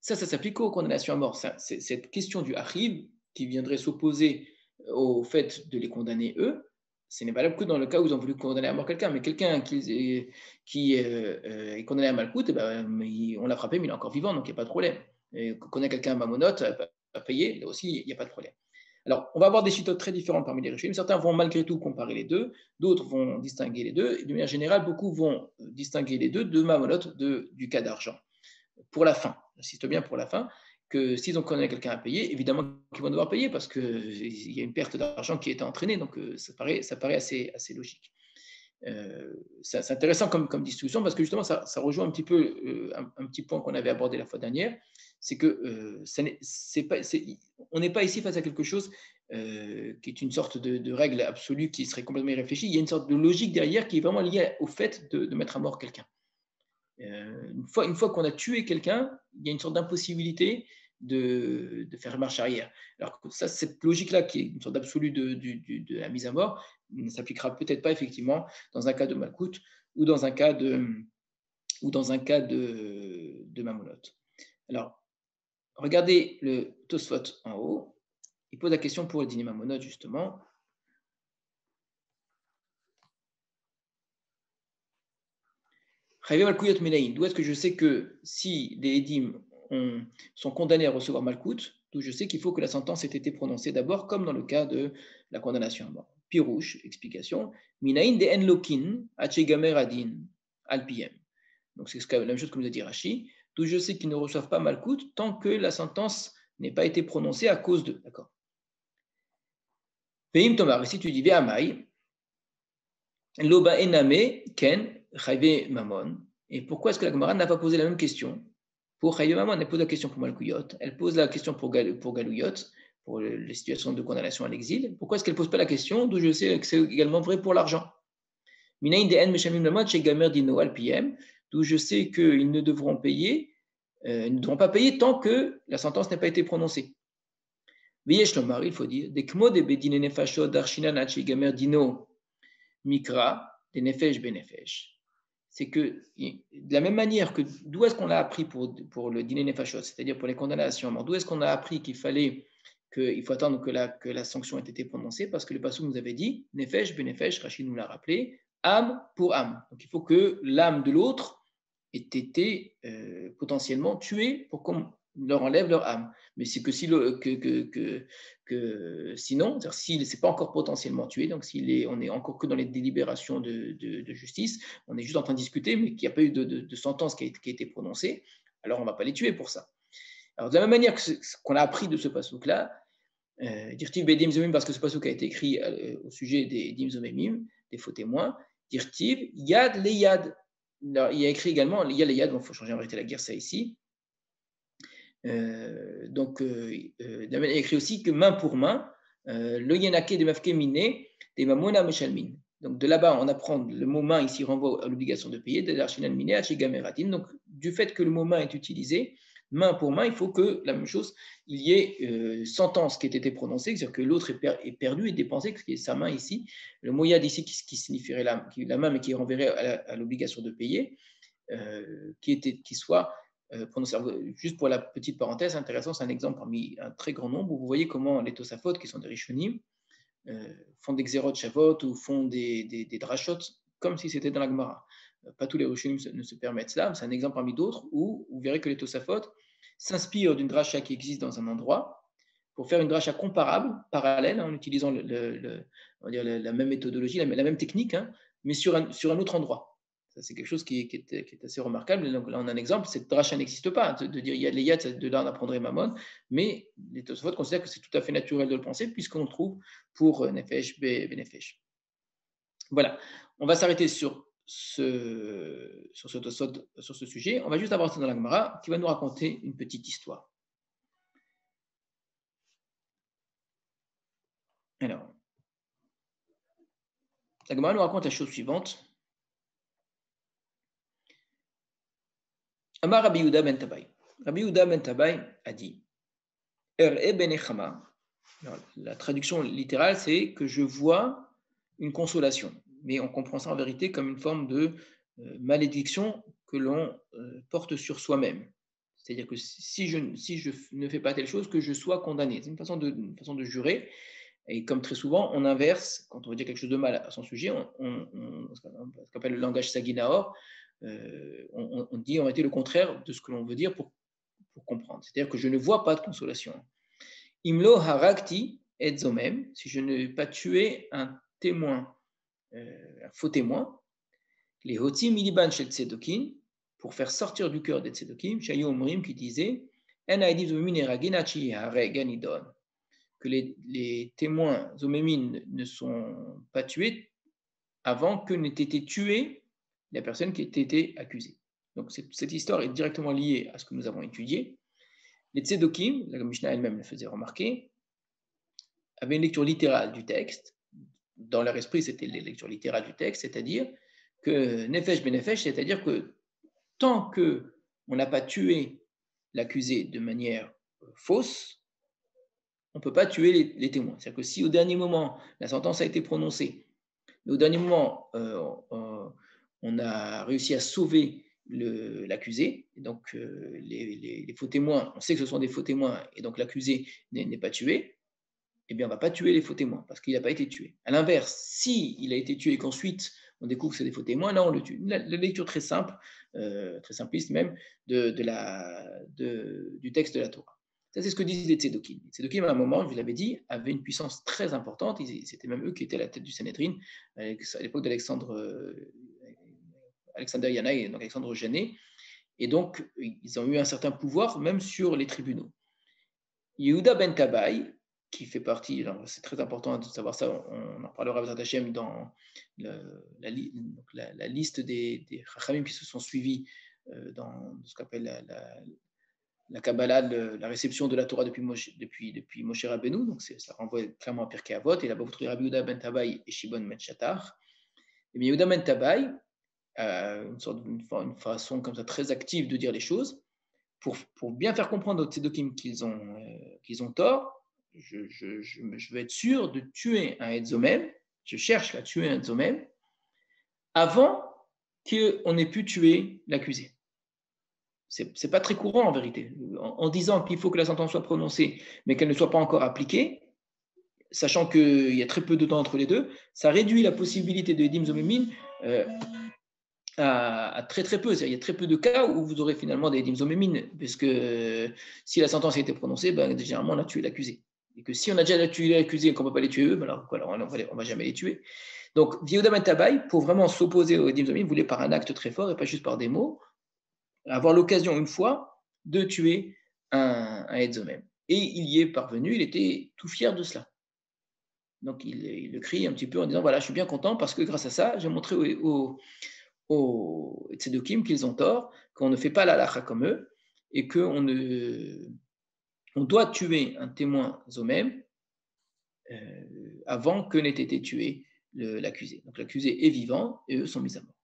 Ça s'applique aux condamnations à mort. C'est cette question du achiv qui viendrait s'opposer au fait de les condamner eux. Ce n'est valable que dans le cas où ils ont voulu condamner à mort quelqu'un. Mais quelqu'un qui est condamné à Malkout, on l'a frappé, mais il est encore vivant, donc il n'y a pas de problème. Et qu'on ait quelqu'un à Mamonot, à payer, là aussi, il n'y a pas de problème. Alors, on va avoir des chitotes très différentes parmi les Rishonim. Certains vont malgré tout comparer les deux, d'autres vont distinguer les deux. Et de manière générale, beaucoup vont distinguer les deux de Mamonot, du cas d'argent. Pour la fin, j'insiste bien pour la fin, que s'ils ont condamné quelqu'un à payer, évidemment qu'ils vont devoir payer parce qu'il y a une perte d'argent qui a été entraînée, donc ça paraît assez logique. C'est intéressant comme discussion parce que justement ça rejoint un petit peu un petit point qu'on avait abordé la fois dernière, c'est que on n'est pas ici face à quelque chose qui est une sorte de règle absolue qui serait complètement irréfléchie. Il y a une sorte de logique derrière qui est vraiment liée au fait de mettre à mort quelqu'un. Une fois qu'on a tué quelqu'un, il y a une sorte d'impossibilité de faire marche arrière. Alors que ça, cette logique-là, qui est une sorte d'absolu de la mise à mort, ne s'appliquera peut-être pas effectivement dans un cas de Malkout ou dans un cas de Mamonot. Alors, regardez le Tosfot en haut. Il pose la question pour le dîner Mamonot, justement. D'où est-ce que je sais que si les Edim sont condamnés à recevoir Malkout, d'où je sais qu'il faut que la sentence ait été prononcée d'abord, comme dans le cas de la condamnation à mort. Pirouche, explication. Minaïn de enlokin, achegamer adin, alpiem. Donc c'est la même chose que nous a dit Rashi. D'où je sais qu'ils ne reçoivent pas Malkout tant que la sentence n'ait pas été prononcé à cause de. D'accord. Veim Tomar, ici tu dis Ve'amai, Loba Ename, Ken, Chayve Mamon. Et pourquoi est-ce que la Gemara n'a pas posé la même question pour Chayve Mamon? Elle pose la question pour Malkouyot, elle pose la question pour Galouyot, pour les situations de condamnation à l'exil. Pourquoi est-ce qu'elle ne pose pas la question, d'où je sais que c'est également vrai pour l'argent? D'où je sais qu'ils ne devront payer, ils ne devront pas payer tant que la sentence n'a pas été prononcée. Il faut dire, mikra, des nefesh benefesh. C'est que, de la même manière que, d'où est-ce qu'on a appris pour le dîner nefashot, c'est-à-dire pour les condamnations, d'où est-ce qu'on a appris qu'il faut attendre que la sanction ait été prononcée, parce que le passage nous avait dit, nefesh benefesh, Rachid nous l'a rappelé, âme pour âme. Donc il faut que l'âme de l'autre ait été potentiellement tuée pour qu'on leur enlève leur âme. Mais c'est que, sinon, s'il n'est pas encore potentiellement tué, donc on est encore que dans les délibérations de justice, on est juste en train de discuter, mais qu'il n'y a pas eu de sentence qui a été prononcée, alors on ne va pas les tuer pour ça. Alors de la même manière qu'on a appris de ce passouk-là, Dirtiv Bedim Zomim, parce que ce passouk a été écrit au sujet des Dim Zomemim, des faux témoins, Dirtiv Yad le Yad. Alors, il y a écrit également Yad le Yad, il faut changer en vérité la guerre, ça ici. Il y a écrit aussi que main pour main, le Yenake de Mafke Miné, des Mamona Meshalmin. Donc de là-bas, on apprend le mot main ici renvoie à l'obligation de payer, de l'Archinan Miné à Chigameratin. Donc du fait que le mot main est utilisé, main pour main, il faut que la même chose, il y ait sentence qui ait été prononcée, c'est-à-dire que l'autre est perdu et dépensé, ce qui est sa main ici. Le mot yad ici qui signifierait la main, mais qui renverrait à l'obligation de payer, qui soit prononcé. Juste pour la petite parenthèse, intéressant, c'est un exemple parmi un très grand nombre où vous voyez comment les Tosafot, qui sont des Rishonim, font des Xerot Shavot ou font des Drashot comme si c'était dans la Gemara. Pas tous les Rishonim ne se permettent cela, mais c'est un exemple parmi d'autres où vous verrez que les Tosafot s'inspirent d'une dracha qui existe dans un endroit pour faire une dracha comparable, parallèle, en utilisant on va dire la même méthodologie, la même technique, mais sur un autre endroit. Ça, c'est quelque chose qui est assez remarquable. Donc là, on a un exemple. Cette dracha n'existe pas. De dire Yad le Yad, de là, on apprendrait Mammon. Mais les Tosafot considèrent que c'est tout à fait naturel de le penser, puisqu'on le trouve pour Nefesh, Benefesh. Voilà. On va s'arrêter sur ce sujet. On va juste avancer dans la Gemara, qui va nous raconter une petite histoire. Alors, la Gemara nous raconte la chose suivante. Amar Rabbi Yehuda ben Tabai. Rabbi Yehuda ben Tabai a dit la traduction littérale, c'est que je vois une consolation. Mais on comprend ça en vérité comme une forme de malédiction que l'on porte sur soi-même. C'est-à-dire que si je ne fais pas telle chose, que je sois condamné. C'est une façon de jurer. Et comme très souvent, on inverse, quand on veut dire quelque chose de mal à son sujet, ce qu'on appelle le langage saginaor, on dit en réalité le contraire de ce que l'on veut dire pour comprendre. C'est-à-dire que je ne vois pas de consolation. Imlo harakti et zomem, si je n'ai pas tué un témoin, un faux témoin, les hoti miliban shel tzedokin, pour faire sortir du cœur des tzedokim, shayu omrim qui disait en aïdiv zomemin eraginachi hareganidon, que les témoins zomémines ne sont pas tués avant que n'ait été tuée la personne qui ait été accusée. Donc cette histoire est directement liée à ce que nous avons étudié. Les tzedokim, la Mishnah elle-même le faisait remarquer, avaient une lecture littérale du texte. Dans leur esprit, c'était les lectures littérales du texte, c'est-à-dire que nefesh benefesh, c'est-à-dire que tant qu'on n'a pas tué l'accusé de manière fausse, on ne peut pas tuer les témoins. C'est-à-dire que si au dernier moment, la sentence a été prononcée, mais au dernier moment, on a réussi à sauver l'accusé, et donc les faux témoins, on sait que ce sont des faux témoins, et donc l'accusé n'est pas tué, eh bien on ne va pas tuer les faux témoins, parce qu'il n'a pas été tué. À l'inverse, s'il a été tué et qu'ensuite on découvre que c'est des faux témoins, là on le tue. La lecture très simple, très simpliste même, du texte de la Torah. Ça, c'est ce que disent les Tzedokim. Les Tzedokim, à un moment, je vous l'avais dit, avaient une puissance très importante. C'était même eux qui étaient à la tête du Sanhedrin à l'époque d'Alexandre Yanaï, donc Alexandre Janet. Et donc, ils ont eu un certain pouvoir, même sur les tribunaux. Yehuda ben Tabai, qui fait partie, c'est très important de savoir ça, on en parlera avec Hashem dans la liste des Chachamim qui se sont suivis dans ce qu'on appelle la Kabbalah, la réception de la Torah depuis Moshe Rabbeinu, donc ça renvoie clairement à Pirkei Avot, et là-bas vous trouvez Rabbi Yehuda ben Tabai et Shimon ben Shatar. Et bien Yehuda ben Tabai, une façon comme ça très active de dire les choses, pour bien faire comprendre aux Tzedokim qu'ils ont tort, je veux être sûr de tuer un Etzomem, je cherche à tuer un Etzomem, avant qu'on ait pu tuer l'accusé. C'est pas très courant en vérité. En disant qu'il faut que la sentence soit prononcée, mais qu'elle ne soit pas encore appliquée, sachant qu'il y a très peu de temps entre les deux, ça réduit la possibilité de Edim Zomemin à très très peu. Il y a très peu de cas où vous aurez finalement des Edim Zomemin, parce que si la sentence a été prononcée, généralement on a tué l'accusé. Et que si on a déjà tué l'accusé et qu'on ne peut pas les tuer eux, alors on ne va jamais les tuer. Donc, Yehuda ben Tabai, pour vraiment s'opposer aux Edim Zomemin, voulait par un acte très fort et pas juste par des mots, avoir l'occasion une fois de tuer un Etzomem. Et il y est parvenu, il était tout fier de cela. Donc il le crie un petit peu en disant, voilà, je suis bien content parce que grâce à ça, j'ai montré aux Tzedokim qu'ils ont tort, qu'on ne fait pas la halakha comme eux, et qu'on doit tuer un témoin Zomem avant que n'ait été tué l'accusé. Donc l'accusé est vivant et eux sont mis à mort.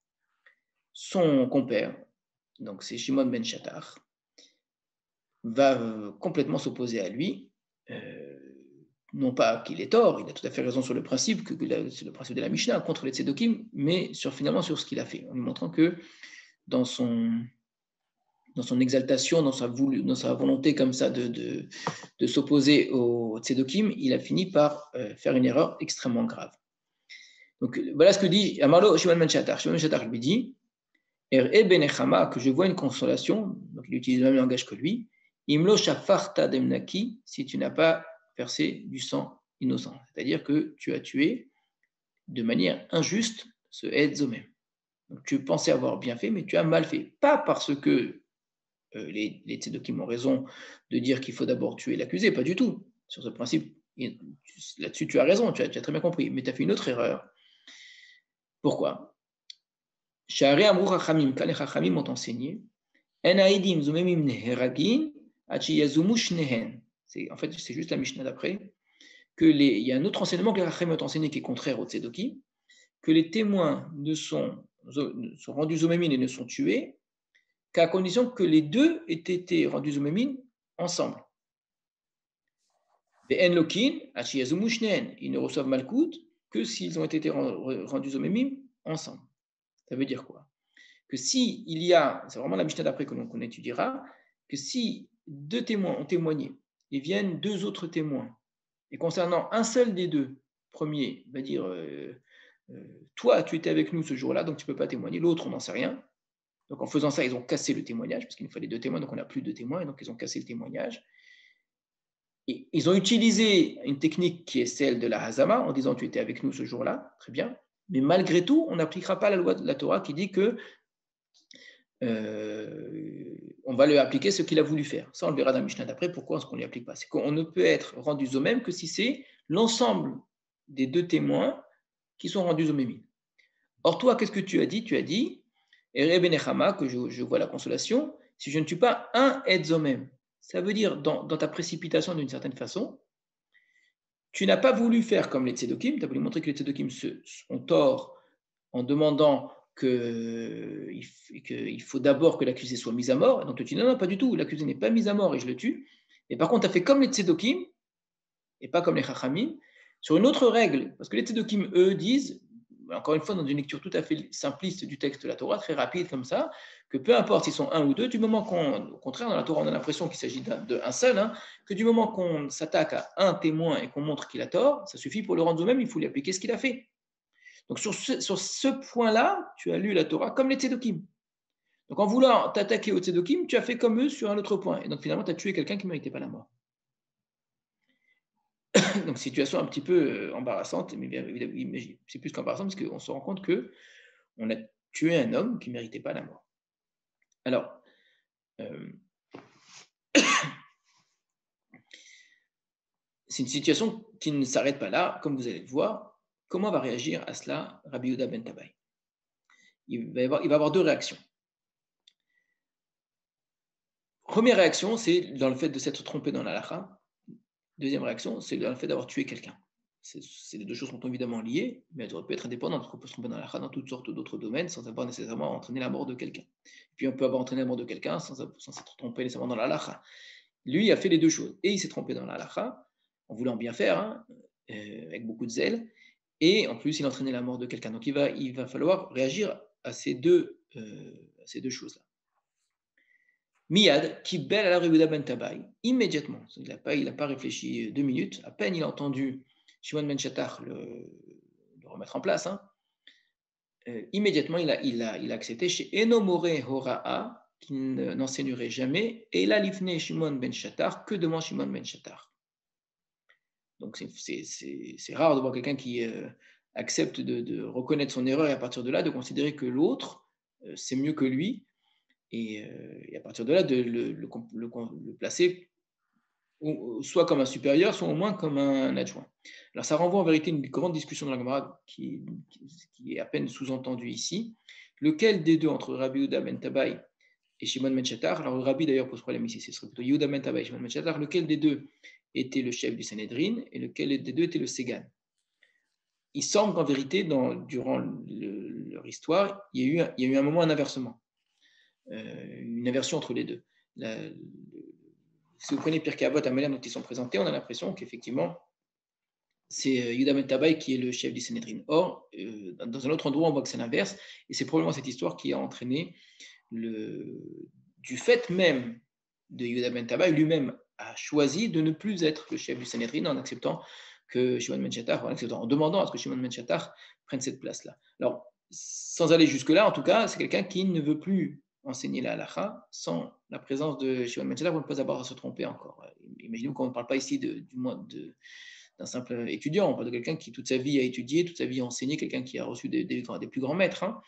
Son compère, donc c'est Shimon ben Shatar, va complètement s'opposer à lui. Non pas qu'il ait tort, il a tout à fait raison sur le principe, c'est le principe de la Mishnah contre les Tzedokim, mais finalement sur ce qu'il a fait, en lui montrant que dans son exaltation, dans sa volonté comme ça de s'opposer aux Tzedokim, il a fini par faire une erreur extrêmement grave. Donc voilà ce que dit Amarlo Shimon ben Shatar. Shimon ben Shatar lui dit, que je vois une consolation, donc il utilise le même langage que lui, Imlo shafarta demnaki, si tu n'as pas versé du sang innocent. C'est-à-dire que tu as tué de manière injuste ce Edzomem. Donc tu pensais avoir bien fait, mais tu as mal fait. Pas parce que les Tzedokim ont raison de dire qu'il faut d'abord tuer l'accusé, pas du tout. Sur ce principe, là-dessus tu as raison, tu as très bien compris, mais tu as fait une autre erreur. Pourquoi? Sha'arei amru chachamim, quand les chachamim ont enseigné, en ha'idim zomemim neheragin, achiyazumu shnehen. En fait, c'est juste la Mishnah d'après, il y a un autre enseignement que les chachamim ont enseigné qui est contraire au Tzedokim, que les témoins sont rendus zomemim et ne sont tués qu'à condition que les deux aient été rendus zomemim ensemble. En lokin, achiyazumu shnehen, ils ne reçoivent malkout que s'ils ont été rendus zomemim ensemble. Ça veut dire quoi? Que si il y a, c'est vraiment la Mishnah d'après que l'on étudiera, que si deux témoins ont témoigné et viennent deux autres témoins, et concernant un seul des deux, premier va dire toi tu étais avec nous ce jour-là, donc tu ne peux pas témoigner, l'autre on n'en sait rien. Donc en faisant ça, ils ont cassé le témoignage, parce qu'il nous fallait deux témoins, donc on n'a plus de témoins, et donc ils ont cassé le témoignage. Et ils ont utilisé une technique qui est celle de la Hazama, en disant tu étais avec nous ce jour-là, très bien, mais malgré tout, on n'appliquera pas la loi de la Torah qui dit que on va lui appliquer ce qu'il a voulu faire. Ça, on le verra dans la Mishnah d'après, pourquoi est-ce qu'on ne lui applique pas. C'est qu'on ne peut être rendu au même que si c'est l'ensemble des deux témoins qui sont rendus au même. Or, toi, qu'est-ce que tu as dit? Tu as dit, Ere Benechama, que je vois la consolation, si je ne tue pas un Edzomem. Ça veut dire, dans ta précipitation d'une certaine façon, tu n'as pas voulu faire comme les Tzedokim, tu as voulu montrer que les Tzedokim ont tort en demandant qu'il faut d'abord que l'accusé soit mis à mort. Et donc tu dis non, pas du tout, l'accusé n'est pas mis à mort et je le tue. Et par contre, tu as fait comme les Tzedokim, et pas comme les Chachamim, sur une autre règle. Parce que les Tzedokim, eux, disent, encore une fois, dans une lecture tout à fait simpliste du texte de la Torah, très rapide comme ça, que peu importe s'ils sont un ou deux, du moment au contraire, dans la Torah, on a l'impression qu'il s'agit d'un seul, que du moment qu'on s'attaque à un témoin et qu'on montre qu'il a tort, ça suffit pour le rendre au même, il faut lui appliquer ce qu'il a fait. Donc sur ce point-là, tu as lu la Torah comme les Tzedokim. Donc en voulant t'attaquer aux Tzedokim, tu as fait comme eux sur un autre point. Et donc finalement, tu as tué quelqu'un qui ne méritait pas la mort. Donc situation un petit peu embarrassante, mais c'est plus qu'embarrassant parce qu'on se rend compte qu'on a tué un homme qui ne méritait pas la mort. Alors, c'est une situation qui ne s'arrête pas là, comme vous allez le voir. Comment va réagir à cela Rabbi Yehuda ben Tabai? Il va avoir deux réactions. Première réaction, c'est dans le fait de s'être trompé dans la halakha. Deuxième réaction, c'est dans le fait d'avoir tué quelqu'un. Les deux choses sont évidemment liées, mais elles auraient pu être indépendantes. On peut se tromper dans la halakha dans toutes sortes d'autres domaines sans avoir nécessairement entraîné la mort de quelqu'un. Puis on peut avoir entraîné la mort de quelqu'un sans s'être trompé nécessairement dans la halakha. Lui a fait les deux choses. Et il s'est trompé dans la halakha, en voulant bien faire, hein, avec beaucoup de zèle, et en plus il a entraîné la mort de quelqu'un. Donc il va falloir réagir à ces deux choses-là. Miyad, qui belle à la Rebuda ben Tabai, immédiatement, il n'a pas réfléchi 2 minutes, à peine il a entendu Shimon ben Chattar le remettre en place, hein, immédiatement il a accepté chez Enomore Hora'a, qui n'enseignerait jamais, et la Lifne Shimon ben Chattar, que devant Shimon ben Chattar. Donc c'est rare de voir quelqu'un qui accepte de reconnaître son erreur et à partir de là de considérer que l'autre c'est mieux que lui. Et à partir de là, de le placer soit comme un supérieur, soit au moins comme un adjoint. Alors ça renvoie en vérité à une grande discussion dans la Gemara qui est à peine sous-entendue ici. Lequel des deux, entre Rabbi Yehuda ben Tabai et Shimon ben Chattar, alors le Rabbi d'ailleurs pose problème ici, ce serait plutôt Yehuda ben Tabai et Shimon ben Chattar, lequel des deux était le chef du Sanhédrin et lequel des deux était le Ségan. Il semble qu'en vérité, durant leur histoire, il y a eu un moment, un inversement. Une inversion entre les deux. Si vous prenez Pirkei Avot, la manière dont ils sont présentés, on a l'impression qu'effectivement, c'est Yehuda ben Tabai qui est le chef du Sanhédrin. Or, dans un autre endroit, on voit que c'est l'inverse, et c'est probablement cette histoire qui a entraîné du fait même de Yehuda ben Tabai, lui-même a choisi de ne plus être le chef du Sanhédrin en acceptant que Shimon ben Chattar, en demandant à ce que Shimon ben Chattar prenne cette place-là. Alors, sans aller jusque-là, en tout cas, c'est quelqu'un qui ne veut plus enseigner la halakha sans la présence de Shimon ben Chattar pour ne pas avoir à se tromper encore. Imaginons qu'on ne parle pas ici d'un simple étudiant, on parle de quelqu'un qui toute sa vie a étudié, toute sa vie a enseigné, quelqu'un qui a reçu des plus grands maîtres, hein,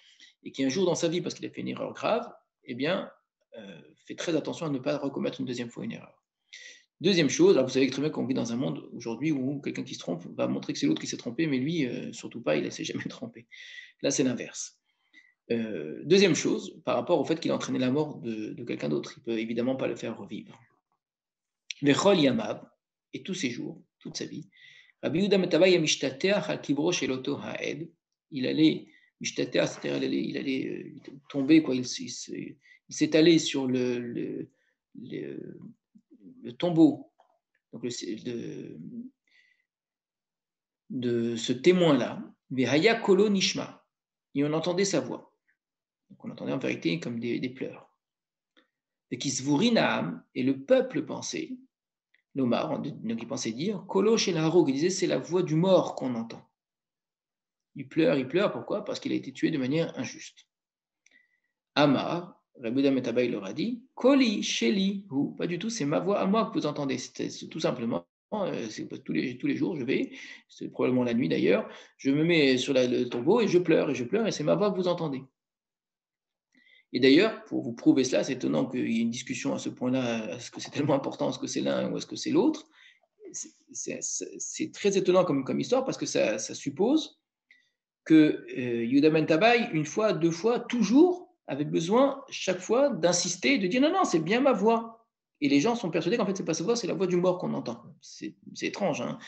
et qui un jour dans sa vie, parce qu'il a fait une erreur grave, eh bien, fait très attention à ne pas recommettre une deuxième fois une erreur. Deuxième chose, alors vous savez très bien qu'on vit dans un monde aujourd'hui où quelqu'un qui se trompe va montrer que c'est l'autre qui s'est trompé, mais lui, surtout pas, il ne s'est jamais trompé. Là, c'est l'inverse. Deuxième chose, par rapport au fait qu'il a entraîné la mort de quelqu'un d'autre, il ne peut évidemment pas le faire revivre. Vechol Yamav, et tous ses jours, toute sa vie, Rabbi Yehuda ben Tabai mishtateach al kibro shel oto ha'ed, il allait, mishtateach, c'est-à-dire il allait tomber, quoi, il s'est allé sur le tombeau donc de ce témoin-là, Vehaya Kolo Nishma, et on entendait sa voix. Donc on entendait en vérité comme des pleurs. Et Kisvurinaam, et le peuple pensait, l'Omar, donc il pensait dire, Kolo chez la Haroug, il disait c'est la voix du mort qu'on entend. Il pleure, pourquoi? Parce qu'il a été tué de manière injuste. Amar, Rabbi Yehuda ben Tabai leur a dit, Koli, Sheli, ou pas du tout, c'est ma voix à moi que vous entendez. C'est tout simplement, c'est tous les jours, je vais, c'est probablement la nuit d'ailleurs, je me mets sur le tombeau et je pleure, et c'est ma voix que vous entendez. Et d'ailleurs, pour vous prouver cela, c'est étonnant qu'il y ait une discussion à ce point-là, est-ce que c'est tellement important, est-ce que c'est l'un ou est-ce que c'est l'autre? C'est très étonnant comme histoire parce que ça suppose que Yehuda ben Tabai, une fois, deux fois, toujours, avait besoin, chaque fois, d'insister, de dire non, c'est bien ma voix. Et les gens sont persuadés qu'en fait, c'est pas sa voix, c'est la voix du mort qu'on entend. C'est étrange. Hein.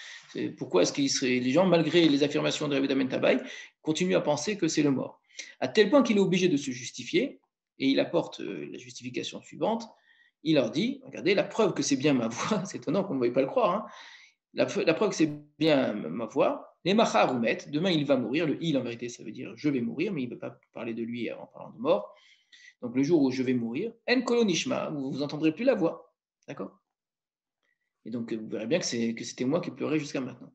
Pourquoi est-ce qu'ils seraient, les gens, malgré les affirmations de Yehuda ben Tabai, continuent à penser que c'est le mort? À tel point qu'il est obligé de se justifier, et il apporte la justification suivante. Il leur dit, regardez, la preuve que c'est bien ma voix, c'est étonnant qu'on ne veuille pas le croire, hein, la preuve que c'est bien ma voix, les macharoumet, demain il va mourir, le il en vérité ça veut dire je vais mourir, mais il ne veut pas parler de lui en parlant de mort. Donc le jour où je vais mourir, en kolonishma, vous n'entendrez plus la voix. D'accord? Et donc vous verrez bien que c'était moi qui pleurais jusqu'à maintenant.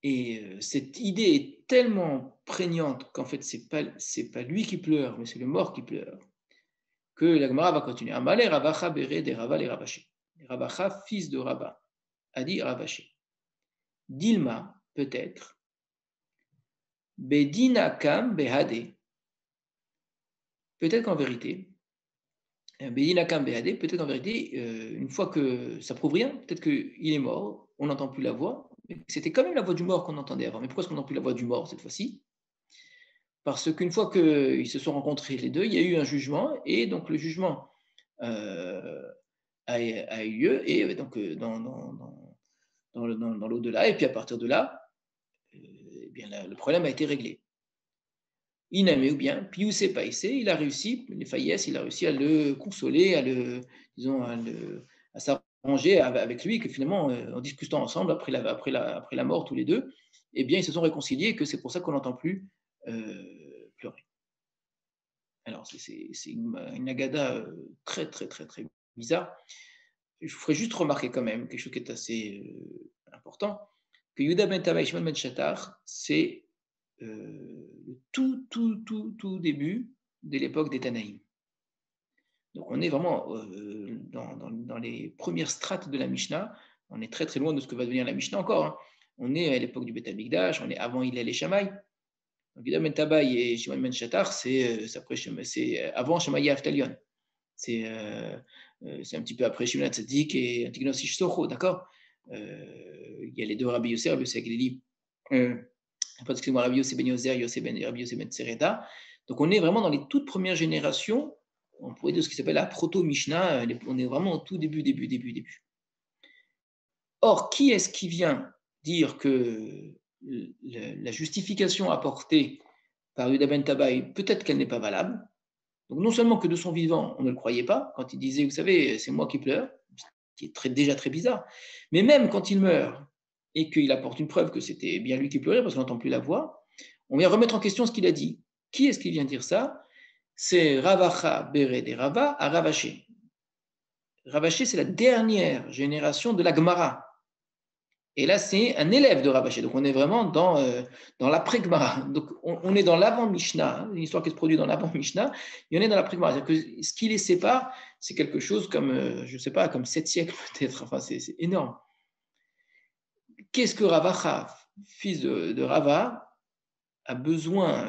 Et cette idée est tellement prégnante qu'en fait c'est pas lui qui pleure, mais c'est le mort qui pleure, que la Gemara va continuer. Amalé Ravacha Bere de Rava les Ravaché. Ravacha, fils de Rabba, a dit Ravaché. Dilma, peut-être, Bedina Kam Behade. Peut-être qu'en vérité, Peut-être en vérité, une fois que ça prouve rien, peut-être qu'il est mort, on n'entend plus la voix. Mais c'était quand même la voix du mort qu'on entendait avant. Mais pourquoi est-ce qu'on n'entend plus la voix du mort cette fois-ci? Parce qu'une fois qu'ils se sont rencontrés les deux, il y a eu un jugement, et donc le jugement euh, a eu lieu, et donc dans l'au-delà, et puis à partir de là, eh bien, le problème a été réglé. Inamé ou bien, Pius et Païsé, il a réussi, Néphayès, il a réussi à le consoler, disons, à s'arranger avec lui, que finalement, en discutant ensemble, après la mort, tous les deux, eh bien, ils se sont réconciliés, et que c'est pour ça qu'on n'entend plus pleurer. Alors, c'est une agada très, très, très, très bizarre. Je vous ferai juste remarquer quand même quelque chose qui est assez important, que Yuda ben Taba et Shimon ben Shatar, c'est le tout début de l'époque des Tanaïm. Donc on est vraiment dans les premières strates de la Mishnah. On est très très loin de ce que va devenir la Mishnah encore. Hein. On est à l'époque du Beth Amikdash, on est avant Hillel et Shammai. Donc Yuda ben Tabai et Shimon ben Shatar, c'est avant Shammai et Avtalion. C'est un petit peu après Shimon Hatzadik et Antignos Ish Socho, d'accord. Il y a les deux Rabbi Yosef, Rabbi Yosef Aglili, excusez-moi, Rabbi Yosef ben Yozer, Rabbi Yosef ben Tsereda. Donc on est vraiment dans les toutes premières générations, on pourrait dire ce qui s'appelle la proto-Mishnah, on est vraiment au tout début. Or, qui est-ce qui vient dire que la justification apportée par Yuda ben Tabai, peut-être qu'elle n'est pas valable? Donc non seulement que de son vivant, on ne le croyait pas, quand il disait, vous savez, c'est moi qui pleure, ce qui est déjà très bizarre, mais même quand il meurt et qu'il apporte une preuve que c'était bien lui qui pleurait parce qu'on n'entend plus la voix, on vient remettre en question ce qu'il a dit. Qui est-ce qui vient dire ça? C'est Ravacha Bere de Rava à Ravaché. Ravaché, c'est la dernière génération de la Gemara. Et là, c'est un élève de Ravaché. Donc, on est vraiment dans l'après-Gemara. Donc, on est dans l'avant-Mishnah, hein, une histoire qui se produit dans l'avant-Mishnah, et on est dans l'après-Gemara. C'est-à-dire que ce qui les sépare, c'est quelque chose comme, je ne sais pas, comme 7 siècles peut-être. Enfin, c'est énorme. Qu'est-ce que Ravacha, fils de Rava, a besoin,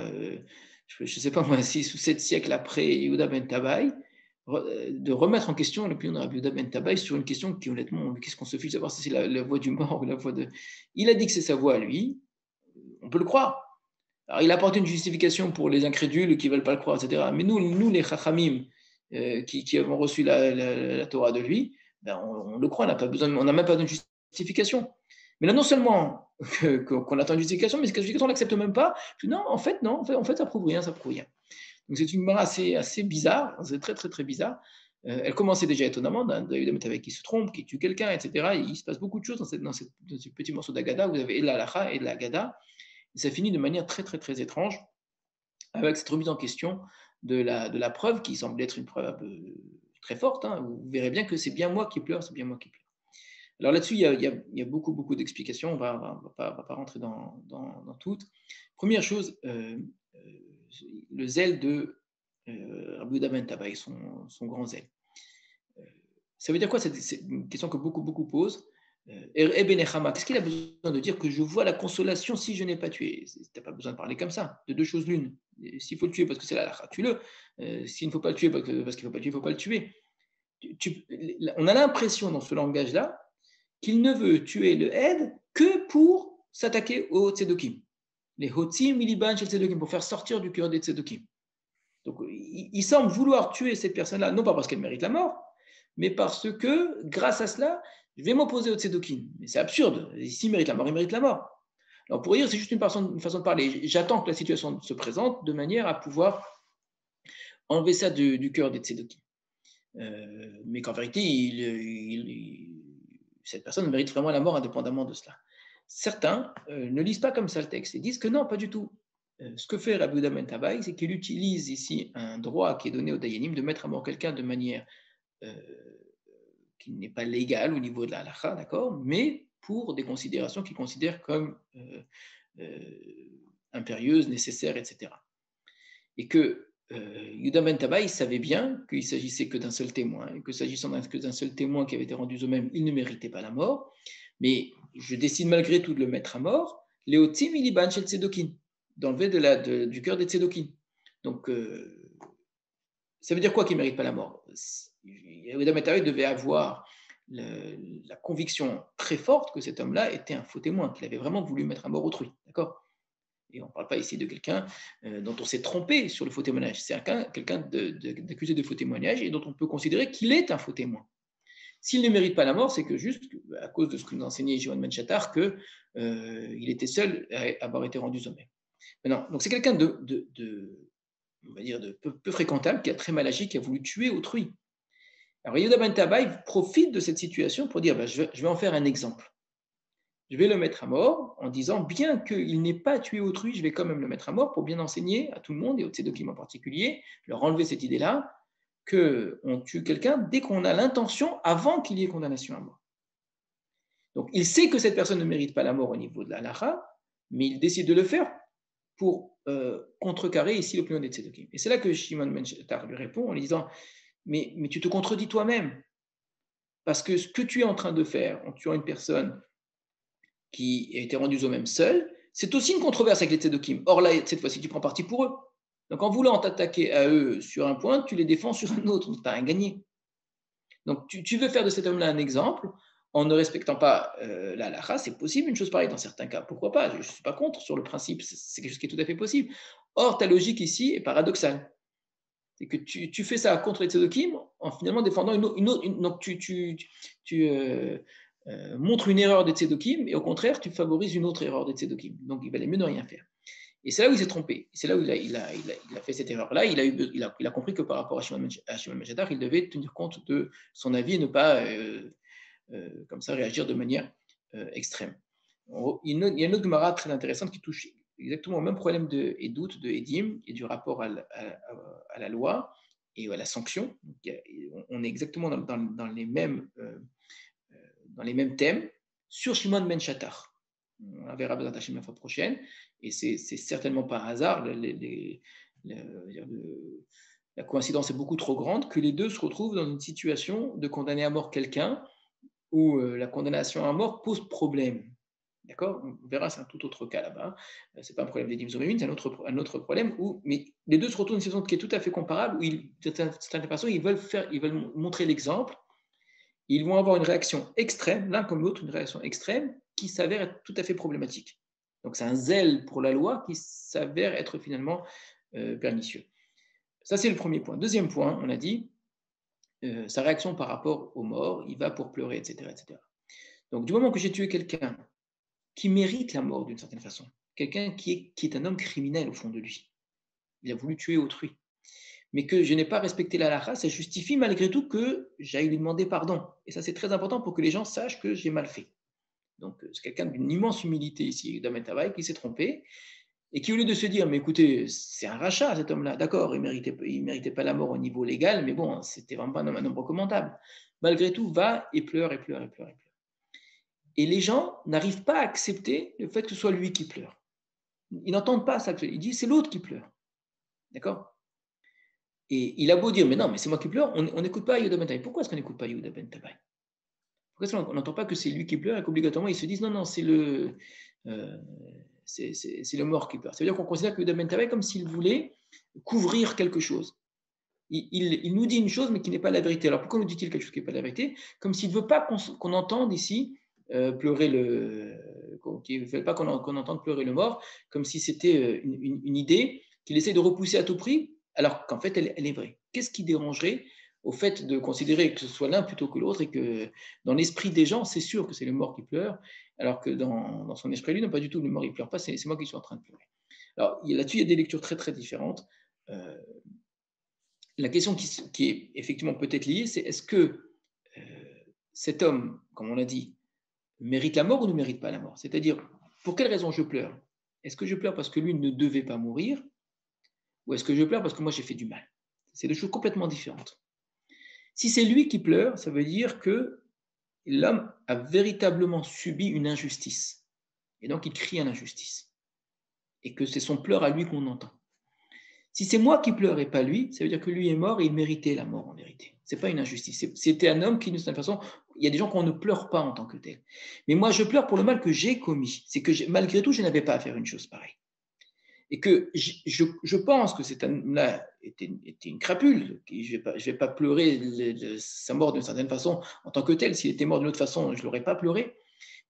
je ne sais pas moi, 6 ou 7 siècles après Yehuda ben Tabai, de remettre en question l'opinion de Rabbi Yehuda ben Tabai sur une question qui, honnêtement, qu'est-ce qu'on se fiche de savoir si c'est la voix du mort ou la voix de. Il a dit que c'est sa voix à lui, on peut le croire. Alors, il a apporté une justification pour les incrédules qui ne veulent pas le croire, etc. Mais nous les Chachamim, qui avons reçu la Torah de lui, ben on le croit, on n'a même pas besoin de justification. Mais là, non seulement qu'on attend une justification, mais cette justification, on ne l'accepte même pas. Non, en fait, ça prouve rien, ça prouve rien. Donc c'est une Gemara assez bizarre, c'est très très très bizarre. Elle commençait déjà étonnamment, David Ametavek qui se trompe, qui tue quelqu'un, etc. Et il se passe beaucoup de choses dans ce petit morceau d'Agada. Vous avez et de la Halacha et de l'Agada. Et ça finit de manière très très très étrange, avec cette remise en question de la preuve, qui semble être une preuve très forte. Hein. Vous verrez bien que c'est bien moi qui pleure, c'est bien moi qui pleure. Alors là-dessus, il y a beaucoup d'explications, on ne va pas rentrer dans toutes. Première chose, le zèle de Rabbi Yehuda ben Tabai, son grand zèle. Ça veut dire quoi? C'est une question que beaucoup posent. Qu'est-ce qu'il a besoin de dire que je vois la consolation si je n'ai pas tué? Tu n'as pas besoin de parler comme ça, de deux choses l'une. S'il faut le tuer parce que c'est la halakha, tue-le. S'il ne faut pas le tuer parce qu'il ne faut pas le tuer, il ne faut pas le tuer. On a l'impression dans ce langage-là qu'il ne veut tuer le Hed que pour s'attaquer aux Tzedokim. Les Hotzim, Miliban, chez Tzedokim, pour faire sortir du cœur des Tzedokim. Donc, il semble vouloir tuer cette personne-là, non pas parce qu'elle mérite la mort, mais parce que, grâce à cela, je vais m'opposer aux Tzedokim. Mais c'est absurde. S'il mérite la mort, il mérite la mort. Alors, pour dire, c'est juste une façon de parler. J'attends que la situation se présente de manière à pouvoir enlever ça du cœur des Tzedokim. Mais qu'en vérité, cette personne mérite vraiment la mort indépendamment de cela. Certains ne lisent pas comme ça le texte et disent que non, pas du tout. Ce que fait Rabbi Yehuda ben Tabai, c'est qu'il utilise ici un droit qui est donné au Dayanim de mettre à mort quelqu'un de manière qui n'est pas légale au niveau de la halakha, d'accord, mais pour des considérations qu'il considère comme impérieuses, nécessaires, etc. Et que Yehuda ben Tabai savait bien qu'il ne s'agissait que d'un seul témoin, et que s'agissant que d'un seul témoin qui avait été rendu eux-mêmes, il ne méritait pas la mort, mais je décide malgré tout de le mettre à mort, Léotim iliban shel tzedokin, d'enlever du cœur des tzedokin. Donc, Ça veut dire quoi qu'il ne mérite pas la mort? Yehuda ben Tabai devait avoir la conviction très forte que cet homme-là était un faux témoin, qu'il avait vraiment voulu mettre à mort autrui. D'accord? Et on ne parle pas ici de quelqu'un dont on s'est trompé sur le faux témoignage. C'est quelqu'un d'accusé de faux témoignage et dont on peut considérer qu'il est un faux témoin. S'il ne mérite pas la mort, c'est que juste à cause de ce que nous enseignait Shimon ben Shattar, qu'il était seul à avoir été rendu sommet. Maintenant, donc c'est quelqu'un on va dire, de peu fréquentable, qui a très mal agi, qui a voulu tuer autrui. Alors Yehuda ben Tabai profite de cette situation pour dire je vais en faire un exemple. Je vais le mettre à mort en disant, bien qu'il n'ait pas tué autrui, je vais quand même le mettre à mort pour bien enseigner à tout le monde et aux tzédokim en particulier, leur enlever cette idée-là, qu'on tue quelqu'un dès qu'on a l'intention avant qu'il y ait condamnation à mort. Donc il sait que cette personne ne mérite pas la mort au niveau de la halakha, mais il décide de le faire pour contrecarrer ici l'opinion des tzédokim. Et c'est là que Shimon ben Shattar lui répond en lui disant, mais tu te contredis toi-même, parce que ce que tu es en train de faire en tuant une personne qui a été rendu au même seul, c'est aussi une controverse avec les tzédokim. Or là, cette fois-ci, tu prends parti pour eux. Donc en voulant t'attaquer à eux sur un point, tu les défends sur un autre, tu n'as rien gagné. Donc tu veux faire de cet homme-là un exemple en ne respectant pas la halakha, c'est possible une chose pareille dans certains cas, pourquoi pas, je ne suis pas contre sur le principe, c'est quelque chose qui est tout à fait possible. Or, ta logique ici est paradoxale. C'est que tu fais ça contre les tzédokim en finalement défendant une autre. Donc tu montres une erreur des tzédokim et au contraire, tu favorises une autre erreur des tzédokim. Donc il valait mieux ne rien faire. Et c'est là où il s'est trompé. C'est là où il a fait cette erreur-là. Il a compris que par rapport à Shimon ben Shattar, il devait tenir compte de son avis et ne pas comme ça réagir de manière extrême. Il y a une autre Gemara très intéressante qui touche exactement au même problème de Edout, de Edim et du rapport à la loi et à la sanction. Donc, on est exactement dans les mêmes thèmes sur Shimon ben Shattar. On verra Bezat Hashem la fois prochaine, et c'est certainement pas un hasard. La coïncidence est beaucoup trop grande que les deux se retrouvent dans une situation de condamner à mort quelqu'un où la condamnation à mort pose problème. D'accord? On verra, c'est un tout autre cas là-bas. Ce n'est pas un problème des dîmes zomémines, c'est un autre problème. Mais les deux se retrouvent dans une situation qui est tout à fait comparable, où de certaine façon, ils veulent montrer l'exemple. Ils vont avoir une réaction extrême, l'un comme l'autre, une réaction extrême qui s'avère être tout à fait problématique. Donc c'est un zèle pour la loi qui s'avère être finalement pernicieux. Ça, c'est le premier point. Deuxième point, on a dit, sa réaction par rapport aux morts, il va pour pleurer, etc., etc. Donc du moment que j'ai tué quelqu'un qui mérite la mort d'une certaine façon, quelqu'un qui est un homme criminel au fond de lui, il a voulu tuer autrui, mais que je n'ai pas respecté la halakha, ça justifie malgré tout que j'aille lui demander pardon. Et ça, c'est très important pour que les gens sachent que j'ai mal fait. Donc, c'est quelqu'un d'une immense humilité ici, Damen Tabaï, qui s'est trompé, et qui, au lieu de se dire, mais écoutez, c'est un rachat, cet homme-là, d'accord, il ne méritait pas la mort au niveau légal, mais bon, c'était vraiment pas un homme recommandable. Malgré tout, va et pleure, et pleure, et pleure, et pleure. Et les gens n'arrivent pas à accepter le fait que ce soit lui qui pleure. Ils n'entendent pas ça. Ils disent, c'est l'autre qui pleure. D'accord? Et il a beau dire, mais non, mais c'est moi qui pleure, on n'écoute pas Yehuda ben Tabai. Pourquoi est-ce qu'on n'écoute pas Yehuda ben Tabai? Pourquoi est-ce qu'on n'entend pas que c'est lui qui pleure et qu'obligatoirement ils se disent, non, c'est le mort qui pleure. Ça veut dire qu'on considère que Yehuda ben Tabai comme s'il voulait couvrir quelque chose. Il nous dit une chose, mais qui n'est pas la vérité. Alors pourquoi nous dit-il quelque chose qui n'est pas la vérité? Comme s'il ne veut pas qu'on entende ici pleurer qu'il ne veut pas qu'on entende pleurer le mort, comme si c'était une idée qu'il essaie de repousser à tout prix, alors qu'en fait, elle est vraie. Qu'est-ce qui dérangerait au fait de considérer que ce soit l'un plutôt que l'autre et que dans l'esprit des gens, c'est sûr que c'est le mort qui pleure, alors que dans son esprit, lui, non, pas du tout, le mort, il ne pleure pas, c'est moi qui suis en train de pleurer. Alors là-dessus, il y a des lectures très, très différentes. La question qui est effectivement peut-être liée, c'est est-ce que cet homme, comme on l'a dit, mérite la mort ou ne mérite pas la mort? C'est-à-dire, pour quelle raison je pleure? Est-ce que je pleure parce que lui ne devait pas mourir? Ou est-ce que je pleure parce que moi j'ai fait du mal? C'est deux choses complètement différentes. Si c'est lui qui pleure, ça veut dire que l'homme a véritablement subi une injustice. Et donc il crie à l'injustice. Et que c'est son pleur à lui qu'on entend. Si c'est moi qui pleure et pas lui, ça veut dire que lui est mort et il méritait la mort en vérité. Ce n'est pas une injustice. C'était un homme qui, d'une certaine façon, il y a des gens qu'on ne pleure pas en tant que tel. Mais moi, je pleure pour le mal que j'ai commis. C'est que malgré tout, je n'avais pas à faire une chose pareille. et que je pense que cet homme-là était une crapule, je ne vais pas pleurer sa mort d'une certaine façon en tant que tel. S'il était mort d'une autre façon, je ne l'aurais pas pleuré.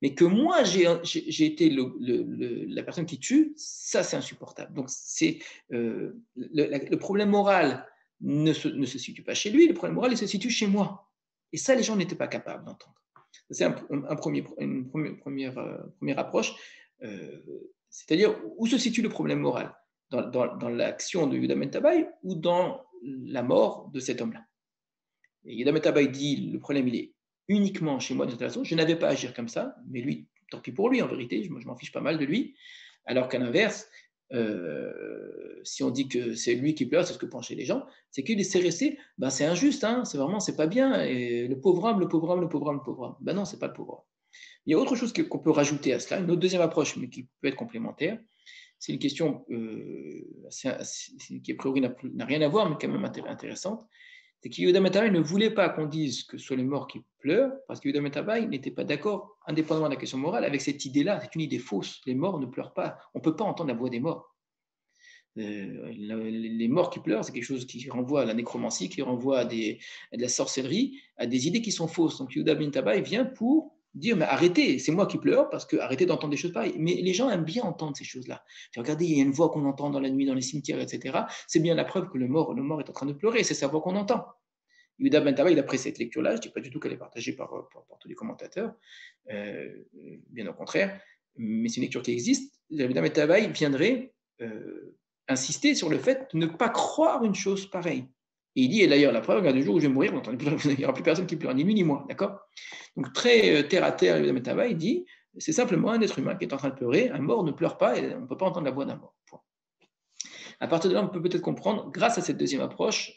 Mais que moi, j'ai été la personne qui tue, ça, c'est insupportable. Donc, le problème moral ne se situe pas chez lui, le problème moral, il se situe chez moi. Et ça, les gens n'étaient pas capables d'entendre. C'est une première approche. C'est-à-dire, où se situe le problème moral? Dans l'action de Yehuda ben Tabai ou dans la mort de cet homme-là? Et Yehuda ben Tabai dit, le problème, il est uniquement chez moi de cette façon. Je n'avais pas à agir comme ça, mais lui, tant pis pour lui, en vérité, je m'en fiche pas mal de lui. Alors qu'à l'inverse, si on dit que c'est lui qui pleure, c'est ce que pensaient les gens, c'est qu'il s'est resté, ben c'est injuste, hein, c'est pas bien, et le pauvre homme, le pauvre homme, le pauvre homme, le pauvre homme. Ben non, c'est pas le pauvre homme. Il y a autre chose qu'on peut rajouter à cela, une autre deuxième approche, mais qui peut être complémentaire. C'est une question qui a priori n'a rien à voir, mais quand même intéressante. C'est que Yehuda ben Tabai ne voulait pas qu'on dise que ce sont les morts qui pleurent, parce que Yehuda ben Tabai n'était pas d'accord, indépendamment de la question morale, avec cette idée-là. C'est une idée fausse. Les morts ne pleurent pas. On ne peut pas entendre la voix des morts. Les morts qui pleurent, c'est quelque chose qui renvoie à la nécromancie, qui renvoie à de la sorcellerie, à des idées qui sont fausses. Donc Yehuda ben Tabai vient pour dire, mais arrêtez, c'est moi qui pleure, parce que arrêtez d'entendre des choses pareilles. Mais les gens aiment bien entendre ces choses-là. Regardez, il y a une voix qu'on entend dans la nuit, dans les cimetières, etc. C'est bien la preuve que le mort est en train de pleurer, c'est sa voix qu'on entend. Yehuda ben Tabai, il a pris cette lecture-là, je ne dis pas du tout qu'elle est partagée par tous les commentateurs, bien au contraire, mais c'est une lecture qui existe. Yehuda ben Tabai viendrait insister sur le fait de ne pas croire une chose pareille. Et il dit, et d'ailleurs, la preuve, du jour où je vais mourir, il n'y aura plus personne qui pleure, ni lui ni moi, d'accord? Donc, très terre à terre, Yehuda ben Tabai dit, c'est simplement un être humain qui est en train de pleurer, un mort ne pleure pas, et on ne peut pas entendre la voix d'un mort. Point. À partir de là, on peut peut-être comprendre, grâce à cette deuxième approche,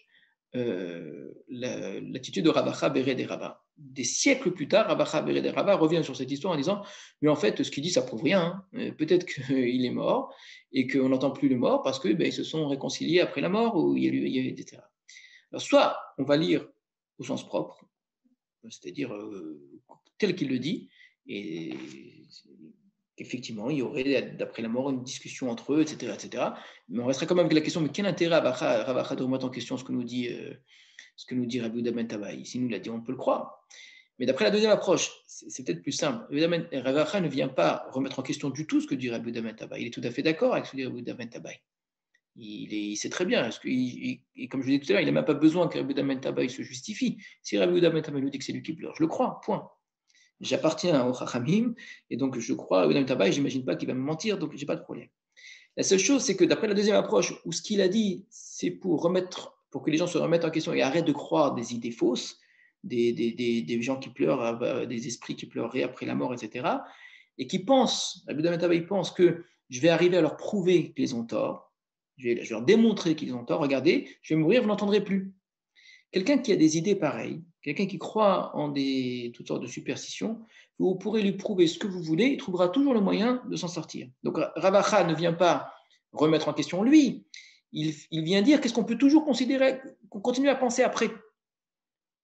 l'attitude de Rabacha Béré des Rabba. Des siècles plus tard, Rabacha Béré des Rabba revient sur cette histoire en disant, mais en fait, ce qu'il dit, ça prouve rien. Hein. Peut-être qu'il est mort et qu'on n'entend plus le mort parce qu'ils se sont réconciliés après la mort, ou il y a eu, etc. Alors, soit on va lire au sens propre, c'est-à-dire tel qu'il le dit, et qu'effectivement, il y aurait, d'après la mort, une discussion entre eux, etc., etc. Mais on resterait quand même avec la question, mais quel intérêt Rabacha de remettre en question ce que nous dit Rabbi Yehuda ben Tabai? S'il nous l'a dit, on peut le croire. Mais d'après la deuxième approche, c'est peut-être plus simple. Rabacha ne vient pas remettre en question du tout ce que dit Rabbi Yehuda ben Tabai. Il est tout à fait d'accord avec ce que dit Rabbi Yehuda ben Tabai. Il sait très bien, et comme je vous disais tout à l'heure, il n'a même pas besoin que Rabbi Yehuda ben Tabai se justifie. Si Rabbi Yehuda ben Tabai nous dit que c'est lui qui pleure, je le crois, point. J'appartiens au Chachamim, et donc je crois à Rabbi Yehuda ben Tabai, je n'imagine pas qu'il va me mentir, donc je n'ai pas de problème. La seule chose, c'est que d'après la deuxième approche, où ce qu'il a dit, c'est pour que les gens se remettent en question et arrêtent de croire des idées fausses, des gens qui pleurent, des esprits qui pleureraient après la mort, etc., et qui pensent, Rabbi Yehuda ben Tabai pense que je vais arriver à leur prouver qu'ils ont tort, je vais leur démontrer qu'ils ont tort, regardez, je vais mourir, vous n'entendrez plus. Quelqu'un qui a des idées pareilles, quelqu'un qui croit en toutes sortes de superstitions, vous pourrez lui prouver ce que vous voulez, il trouvera toujours le moyen de s'en sortir. Donc Rabacha ne vient pas remettre en question lui, il vient dire qu'est-ce qu'on peut toujours considérer, qu'on continue à penser après.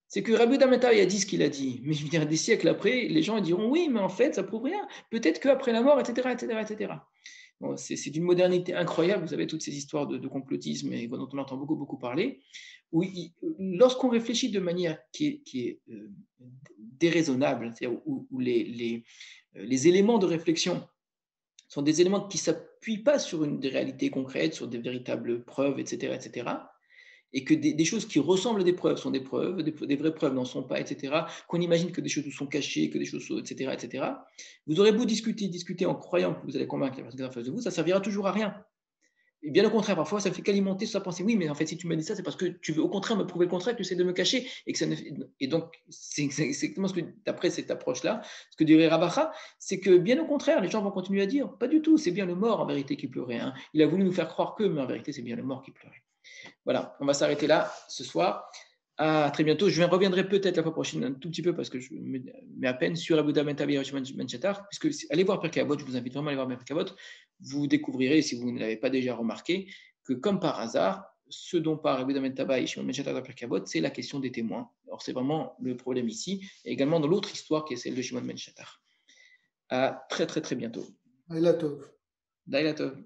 C'est que Rabbi Yehuda ben Tabai a dit ce qu'il a dit, mais il y a des siècles après, les gens diront oui, mais en fait, ça ne prouve rien. Peut-être qu'après la mort, etc., etc., etc. Bon, c'est d'une modernité incroyable. Vous avez toutes ces histoires de complotisme et dont on entend beaucoup, beaucoup parler. Où lorsqu'on réfléchit de manière qui est déraisonnable, c'est-à-dire où les éléments de réflexion sont des éléments qui ne s'appuient pas sur des réalités concrètes, sur des véritables preuves, etc., etc., et que des choses qui ressemblent à des preuves sont des preuves, des vraies preuves n'en sont pas, etc., qu'on imagine que des choses sont cachées, que des choses sont, etc., etc., vous aurez beau discuter en croyant que vous allez convaincre la personne qui est en face de vous, ça ne servira toujours à rien. Et bien au contraire, parfois, ça ne fait qu'alimenter sa pensée. Oui, mais en fait, si tu m'as dit ça, c'est parce que tu veux au contraire me prouver le contraire, que tu essaies de me cacher. Et donc, c'est exactement ce que, d'après cette approche-là, ce que dirait Rabacha, c'est que bien au contraire, les gens vont continuer à dire, pas du tout, c'est bien le mort en vérité qui pleurait. Hein. Il a voulu nous faire croire que, mais en vérité, c'est bien le mort qui pleurait. Voilà, on va s'arrêter là ce soir. À très bientôt. Je reviendrai peut-être la fois prochaine un tout petit peu parce que je mets à peine sur Yehuda ben Tabai et Shimon ben Shetach, puisque allez voir Pirkei Avot, je vous invite vraiment à aller voir Pirkei Avot. Vous découvrirez, si vous ne l'avez pas déjà remarqué, que comme par hasard, ce dont parle Yehuda ben Tabai et Shimon ben Shetach dans Pirkei Avot, c'est la question des témoins. Alors c'est vraiment le problème ici, et également dans l'autre histoire qui est celle de Shimon ben Shetach. À très très très bientôt. Laila Tov. Laila Tov.